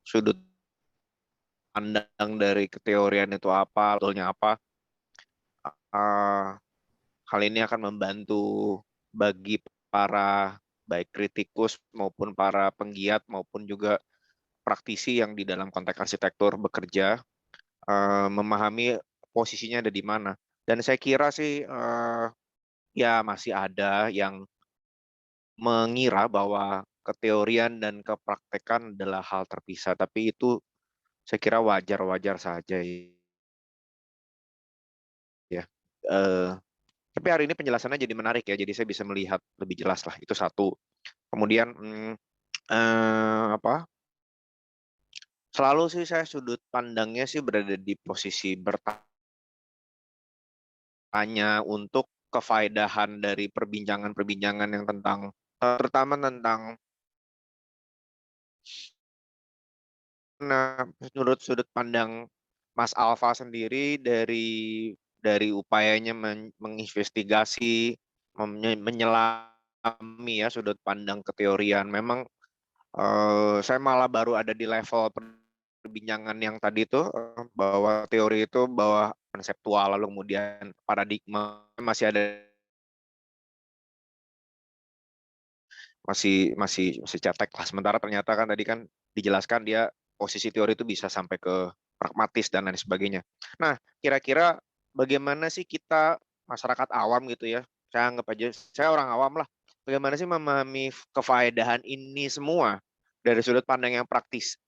sudut pandang dari keteorian itu apa, betulnya apa, hal ini akan membantu bagi para baik kritikus maupun para penggiat maupun juga praktisi yang di dalam konteks arsitektur bekerja, memahami posisinya ada di mana. Dan saya kira sih ya masih ada yang mengira bahwa keteorian dan kepraktekan adalah hal terpisah, tapi itu saya kira wajar-wajar saja ya. Tapi hari ini penjelasannya jadi menarik ya, jadi saya bisa melihat lebih jelas lah, itu satu. Kemudian selalu sih saya sudut pandangnya sih berada di posisi bertanya untuk kefaedahan dari perbincangan-perbincangan yang terutama tentang menurut sudut pandang Mas Alfa sendiri dari upayanya menginvestigasi, menyelami ya sudut pandang keteorian. Memang saya malah baru ada di level perbincangan yang tadi itu, bahwa teori itu bahwa konseptual, lalu kemudian paradigma masih cetek lah. Sementara ternyata kan tadi kan dijelaskan dia posisi teori itu bisa sampai ke pragmatis dan lain sebagainya. Nah, kira-kira bagaimana sih kita masyarakat awam gitu ya, saya anggap aja saya orang awam lah, bagaimana sih memahami kefaedahan ini semua dari sudut pandang yang praktis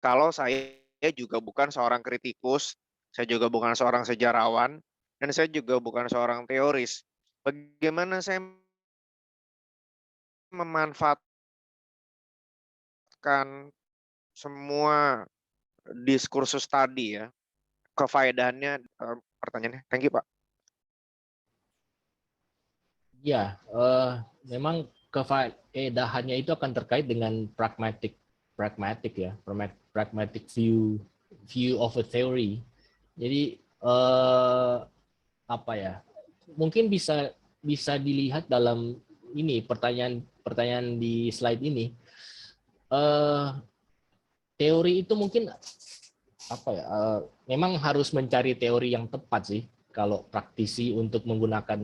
kalau saya juga bukan seorang kritikus, saya juga bukan seorang sejarawan, dan saya juga bukan seorang teoris. Bagaimana saya memanfaatkan semua diskursus tadi ya, kefaedahannya, pertanyaannya. Thank you, Pak. Ya, memang kefaedahannya itu akan terkait dengan pragmatic ya, pragmatic view of a theory. Jadi mungkin bisa dilihat dalam ini pertanyaan di slide ini. teori itu mungkin apa ya? Memang harus mencari teori yang tepat sih kalau praktisi untuk menggunakan,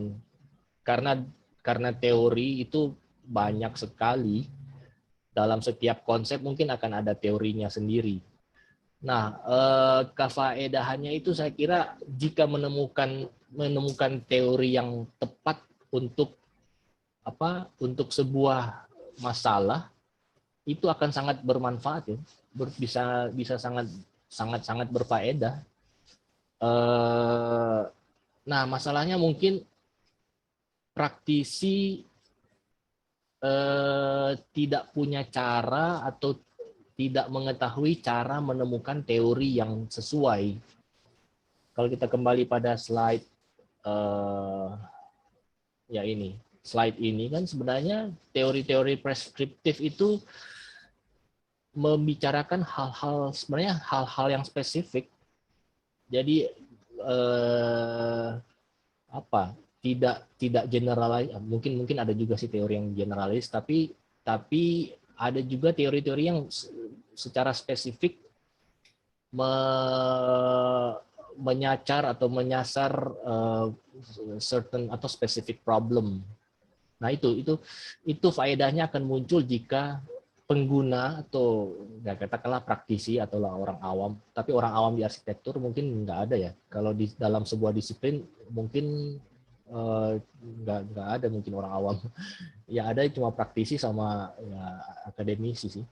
karena teori itu banyak sekali, dalam setiap konsep mungkin akan ada teorinya sendiri. Nah, kefaedahannya itu saya kira jika menemukan teori yang tepat untuk sebuah masalah, itu akan sangat bermanfaat ya. Bisa sangat berfaedah. Nah, masalahnya mungkin praktisi tidak punya cara atau tidak mengetahui cara menemukan teori yang sesuai. Kalau kita kembali pada slide slide ini kan sebenarnya teori-teori preskriptif itu membicarakan hal-hal yang spesifik. Jadi tidak generalis, mungkin ada juga sih teori yang generalis, tapi ada juga teori-teori yang secara spesifik menyasar certain atau specific problem. Nah, itu faedahnya akan muncul jika pengguna atau katakanlah praktisi atau orang awam, tapi orang awam di arsitektur mungkin nggak ada ya. Kalau di dalam sebuah disiplin mungkin nggak ada mungkin orang awam. Yang ada cuma praktisi sama ya, akademisi sih.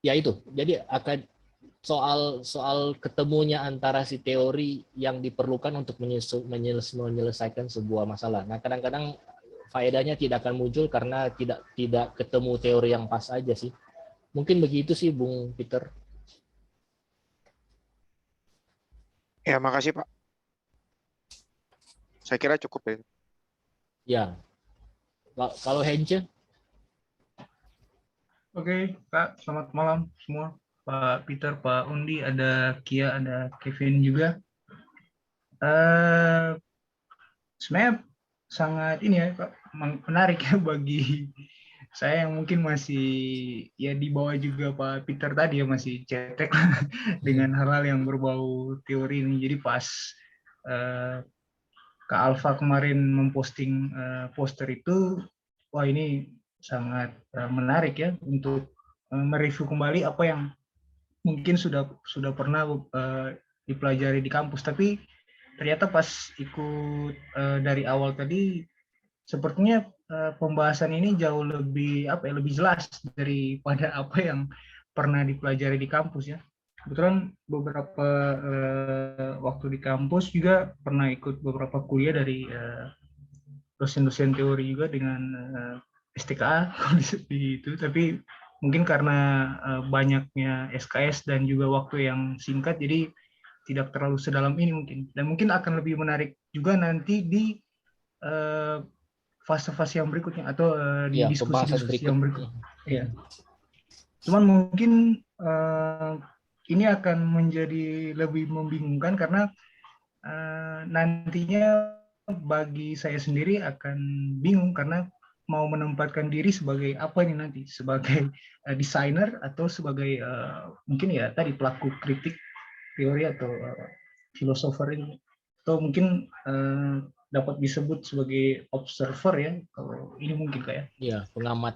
Ya itu. Jadi akan soal ketemunya antara si teori yang diperlukan untuk menyelesaikan sebuah masalah. Nah, kadang-kadang faedahnya tidak akan muncul karena tidak ketemu teori yang pas aja sih. Mungkin begitu sih, Bung Peter. Ya, makasih Pak. Saya kira cukup ya. Ya. Kalau Hence? Oke, Kak. Selamat malam semua. Pak Peter, Pak Undi, ada Kia, ada Kevin juga. Sebenarnya sangat ini ya, Pak, menarik ya bagi saya yang mungkin masih ya di bawah juga Pak Peter tadi ya, masih cetek dengan hal-hal yang berbau teori ini. Jadi pas Kak Alfa kemarin memposting poster itu, wah ini sangat menarik ya untuk mereview kembali apa yang mungkin sudah pernah dipelajari di kampus, tapi ternyata pas ikut dari awal tadi sepertinya pembahasan ini jauh lebih lebih jelas daripada apa yang pernah dipelajari di kampus ya. Kebetulan beberapa waktu di kampus juga pernah ikut beberapa kuliah dari dosen-dosen teori juga dengan STKA seperti itu, tapi mungkin karena banyaknya SKS dan juga waktu yang singkat, jadi tidak terlalu sedalam ini mungkin. Dan mungkin akan lebih menarik juga nanti di fase-fase yang berikutnya atau di diskusi-diskusi yang berikutnya. Ya. Cuman mungkin ini akan menjadi lebih membingungkan karena nantinya bagi saya sendiri akan bingung karena mau menempatkan diri sebagai apa ini nanti, sebagai desainer atau sebagai mungkin ya tadi pelaku kritik teori atau filosofer ini, atau mungkin dapat disebut sebagai observer ya kalau ini mungkin kayak ya pengamat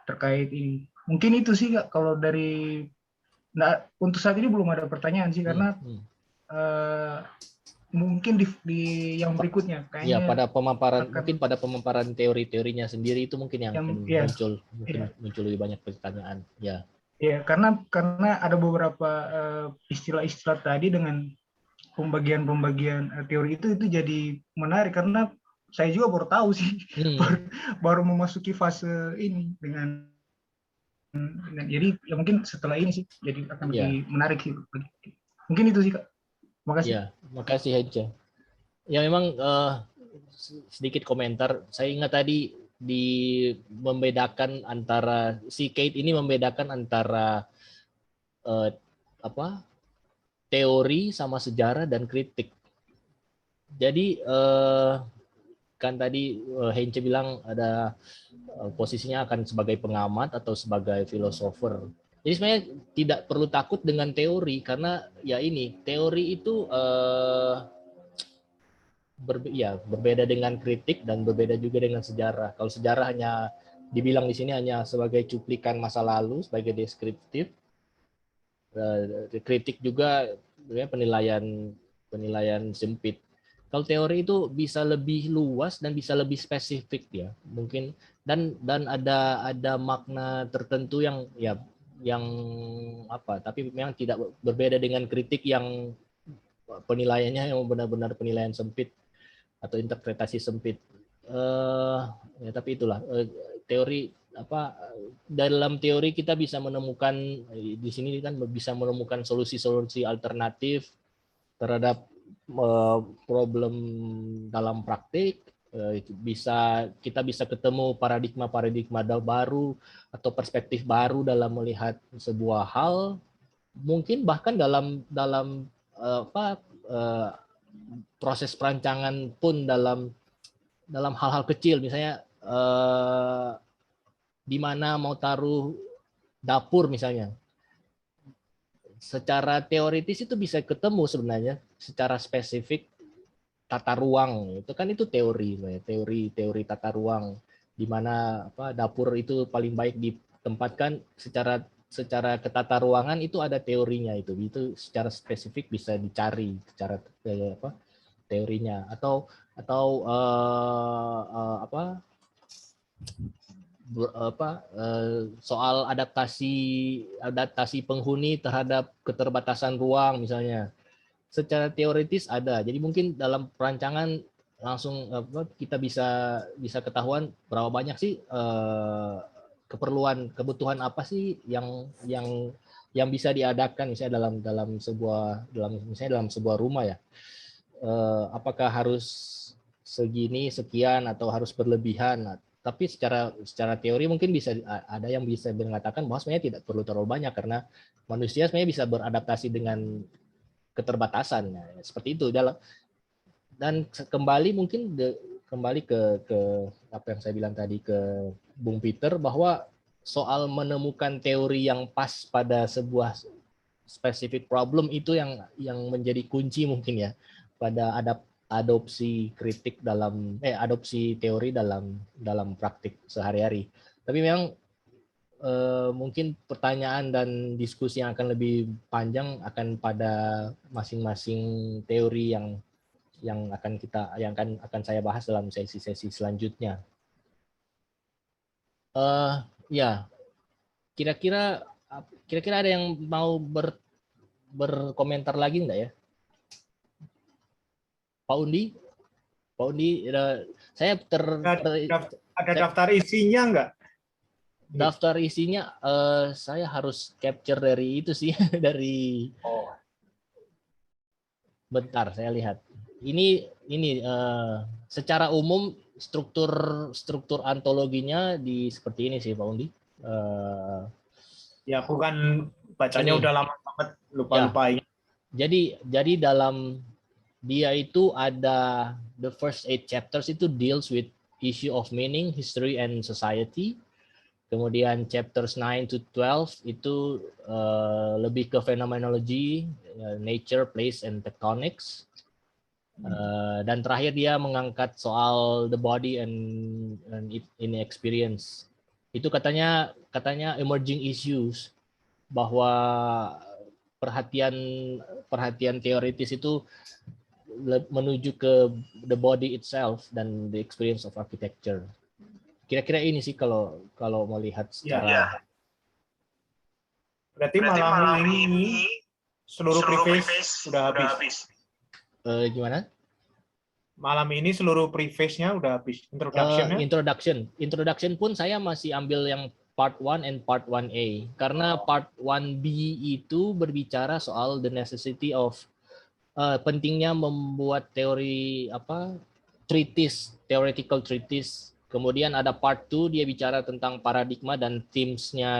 terkait ini. Mungkin itu sih Kak, kalau dari untuk saat ini belum ada pertanyaan sih karena mungkin di yang berikutnya kayaknya pada pemaparan teori-teorinya sendiri itu mungkin yang akan muncul lebih banyak pertanyaan ya. Ya, karena ada beberapa istilah-istilah tadi dengan pembagian teori itu jadi menarik karena saya juga baru tahu sih baru memasuki fase ini dengan jadi ya mungkin setelah ini sih jadi akan lebih menarik sih. Mungkin itu sih Kak. Makasih. Ya, makasih Hence. Ya memang sedikit komentar. Saya ingat tadi membedakan antara si Kate ini membedakan antara teori sama sejarah dan kritik. Jadi kan tadi Heinze bilang ada posisinya akan sebagai pengamat atau sebagai filosofer. Jadi sebenarnya tidak perlu takut dengan teori karena ya ini teori itu berbeda dengan kritik dan berbeda juga dengan sejarah. Kalau sejarah hanya dibilang di sini hanya sebagai cuplikan masa lalu, sebagai deskriptif. Kritik juga penilaian sempit. Kalau teori itu bisa lebih luas dan bisa lebih spesifik ya, mungkin dan ada makna tertentu yang apa, tapi memang tidak berbeda dengan kritik yang penilaiannya yang benar-benar penilaian sempit atau interpretasi sempit. Ya, tapi itulah teori apa, dalam teori kita bisa menemukan di sini kan bisa menemukan solusi-solusi alternatif terhadap problem dalam praktik. Kita bisa ketemu paradigma baru atau perspektif baru dalam melihat sebuah hal, mungkin bahkan dalam proses perancangan pun dalam hal-hal kecil, misalnya di mana mau taruh dapur misalnya. Secara teoritis itu bisa ketemu sebenarnya secara spesifik tata ruang. Itu kan itu teori tata ruang di mana dapur itu paling baik ditempatkan secara ketata ruangan, itu ada teorinya, itu secara spesifik bisa dicari secara teorinya atau soal adaptasi penghuni terhadap keterbatasan ruang misalnya, secara teoritis ada. Jadi mungkin dalam perancangan langsung kita bisa ketahuan berapa banyak sih kebutuhan apa sih yang bisa diadakan misalnya dalam sebuah rumah ya. Apakah harus segini sekian atau harus berlebihan? Tapi secara teori mungkin bisa ada yang bisa mengatakan bahwa sebenarnya tidak perlu terlalu banyak karena manusia sebenarnya bisa beradaptasi dengan keterbatasan. Seperti itu. Dan kembali ke apa yang saya bilang tadi ke Bung Peter, bahwa soal menemukan teori yang pas pada sebuah specific problem itu yang menjadi kunci mungkin ya pada adopsi teori dalam praktik sehari-hari. Tapi memang mungkin pertanyaan dan diskusi yang akan lebih panjang akan pada masing-masing teori yang akan saya bahas dalam sesi-sesi selanjutnya. Ya, kira-kira ada yang mau berkomentar lagi enggak ya? Pak Undi, saya ada daftar isinya enggak? Daftar isinya saya harus capture dari itu sih dari. Bentar, saya lihat. Ini secara umum struktur antologinya seperti ini sih Pak Undi. Ya, aku kan bacanya udah lama banget, lupa-lupa. Ya. Jadi dalam dia itu ada the first 8 chapters itu deals with issue of meaning, history and society. Kemudian chapters 9 to 12 itu lebih ke phenomenology, nature, place and tectonics. Dan terakhir dia mengangkat soal the body and in experience. Itu katanya emerging issues, bahwa perhatian teoritis itu menuju ke the body itself dan the experience of architecture. Kira-kira ini sih kalau melihat secara. Berarti malam ini seluruh preface sudah habis. Gimana? Malam ini seluruh preface-nya udah habis. Introduction pun saya masih ambil yang part 1 and part 1A. Karena part 1B itu berbicara soal the necessity of pentingnya membuat teori theoretical treatise. Kemudian ada part 2, dia bicara tentang paradigma dan themes-nya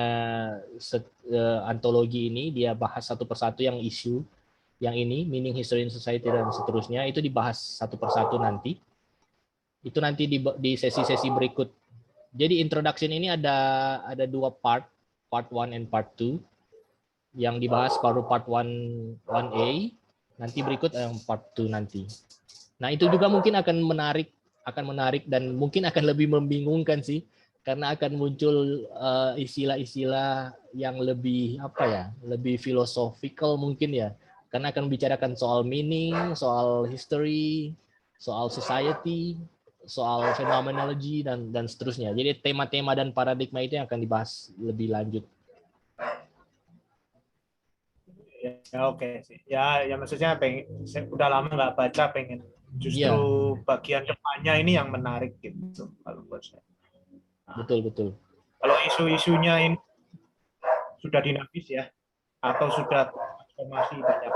antologi ini. Dia bahas satu persatu yang isu yang ini, meaning, history, and society, dan seterusnya. Itu dibahas satu persatu nanti. Itu nanti di sesi-sesi berikut. Jadi introduction ini ada 2 part 1 and part 2. Yang dibahas baru part 1A, nanti berikut yang part 2 nanti. Nah, itu juga mungkin akan menarik dan mungkin akan lebih membingungkan sih, karena akan muncul istilah-istilah yang lebih lebih filosofikal mungkin ya, karena akan membicarakan soal meaning, soal history, soal society, soal phenomenology dan seterusnya. Jadi tema-tema dan paradigma itu yang akan dibahas lebih lanjut. Ya oke sih. Ya maksudnya saya udah lama nggak baca, pengen justru bagian depannya ini yang menarik gitu kalau buat saya. Betul. Kalau isu-isunya ini sudah dinamis ya, atau sudah transformasi banyak.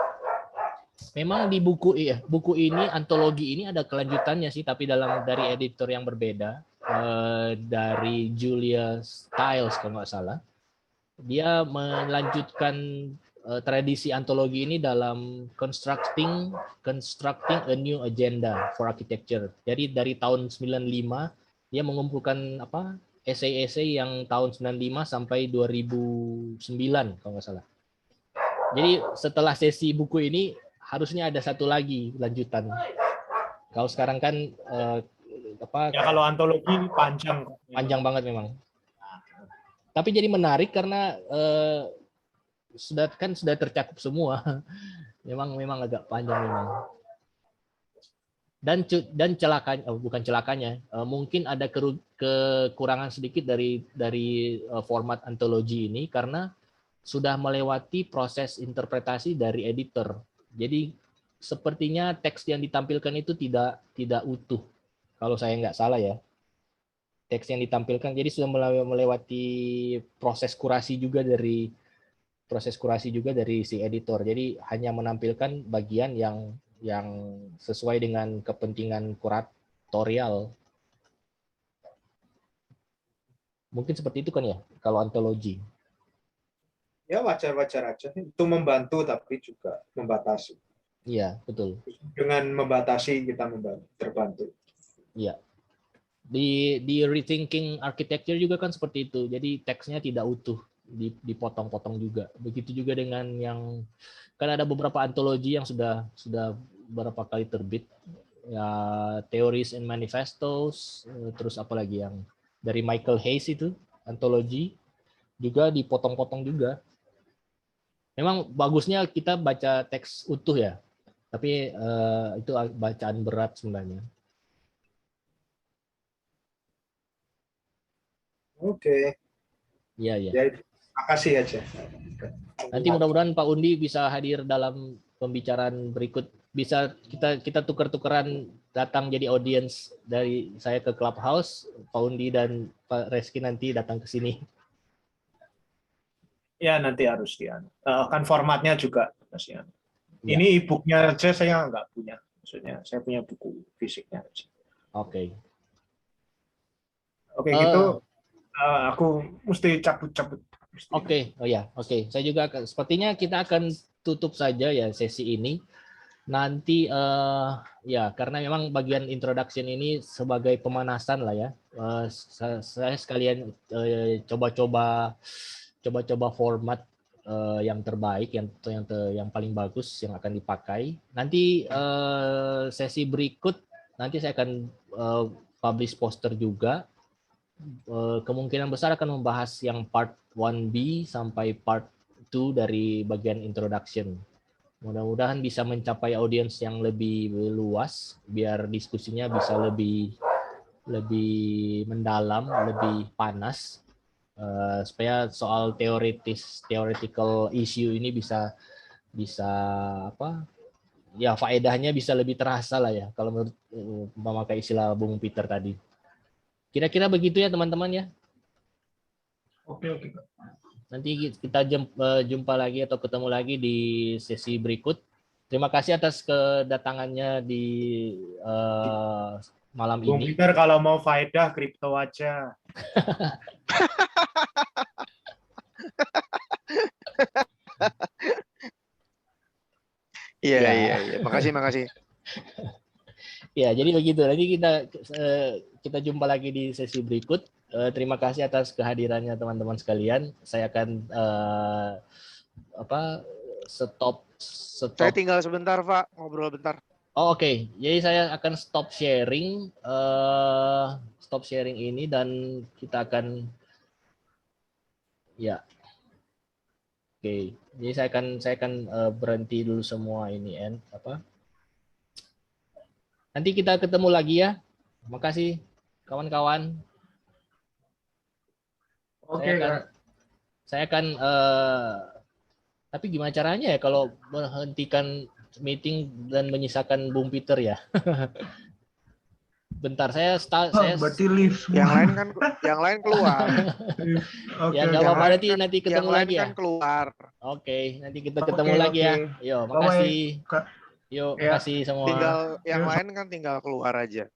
Memang di buku ini, antologi ini ada kelanjutannya sih, tapi dari editor yang berbeda, dari Julia Stiles kalau nggak salah. Dia melanjutkan tradisi antologi ini dalam constructing a new agenda for architecture. Jadi dari tahun 95 dia mengumpulkan esai-esai yang tahun 95 sampai 2009 kalau nggak salah. Jadi setelah sesi buku ini harusnya ada satu lagi lanjutan. Kalau sekarang kan ya kalau antologi panjang banget memang. Tapi jadi menarik karena sudah tercakup semua. memang agak panjang memang. Dan celakanya, mungkin ada kekurangan sedikit dari format antologi ini karena sudah melewati proses interpretasi dari editor. Jadi sepertinya teks yang ditampilkan itu tidak utuh. Kalau saya nggak salah ya. Teks yang ditampilkan jadi sudah melewati proses kurasi juga dari si editor. Jadi hanya menampilkan bagian yang sesuai dengan kepentingan kuratorial. Mungkin seperti itu kan ya kalau antologi. Ya wajar-wajar aja. Itu membantu tapi juga membatasi. Iya, betul. Dengan membatasi kita terbantu. Iya. Di rethinking architecture juga kan seperti itu. Jadi teksnya tidak utuh, dipotong-potong juga. Begitu juga dengan yang kan ada beberapa antologi yang sudah beberapa kali terbit. Ya, Theories and Manifestos, terus apalagi yang dari Michael Hayes itu antologi juga dipotong-potong juga. Memang bagusnya kita baca teks utuh ya, tapi itu bacaan berat sebenarnya. Oke. Iya. Ya, makasih aja. Nanti mudah-mudahan Pak Undi bisa hadir dalam pembicaraan berikut. Bisa kita tukar-tukaran datang jadi audiens dari saya ke Clubhouse, Pak Undi dan Pak Reski nanti datang ke sini. Ya nanti harus kan formatnya juga ya. Ini e-booknya aja saya nggak punya, maksudnya saya punya buku fisiknya aja. Oke, gitu aku mesti cabut. Oke. Saya juga sepertinya kita akan tutup saja ya sesi ini. Nanti karena memang bagian introduction ini sebagai pemanasan lah ya. Saya sekalian coba-coba format yang terbaik, yang paling bagus yang akan dipakai. Nanti sesi berikut nanti saya akan publish poster juga. Kemungkinan besar akan membahas yang part 1B sampai part 2 dari bagian introduction. Mudah-mudahan bisa mencapai audiens yang lebih luas, biar diskusinya bisa lebih mendalam, lebih panas, supaya soal theoretical issue ini bisa faedahnya bisa lebih terasa lah ya, kalau menurut memakai istilah Bung Peter tadi. Kira-kira begitu ya teman-teman ya. Oke. Nanti kita jumpa lagi atau ketemu lagi di sesi berikut. Terima kasih atas kedatangannya di malam Bung ini. Peter kalau mau faedah kripto aja. Iya. Makasih. Ya, jadi begitu. Nanti kita jumpa lagi di sesi berikut. Terima kasih atas kehadirannya teman-teman sekalian. Saya akan stop. Saya tinggal sebentar, Pak, ngobrol bentar. Oh, oke. Jadi saya akan stop sharing ini dan kita akan ya. Oke. Jadi saya akan berhenti dulu semua ini Nanti kita ketemu lagi ya. Terima kasih kawan-kawan. Oke, saya akan tapi gimana caranya ya kalau menghentikan meeting dan menyisakan Bung Peter ya? Bentar, saya berarti leave semua. Yang lain keluar. Ya nggak apa-apa, nanti ketemu lagi ya. Kan keluar. Oke, nanti kita ketemu lagi ya. Yo, makasih. Yuk, makasih semua. Yang lain kan tinggal keluar aja.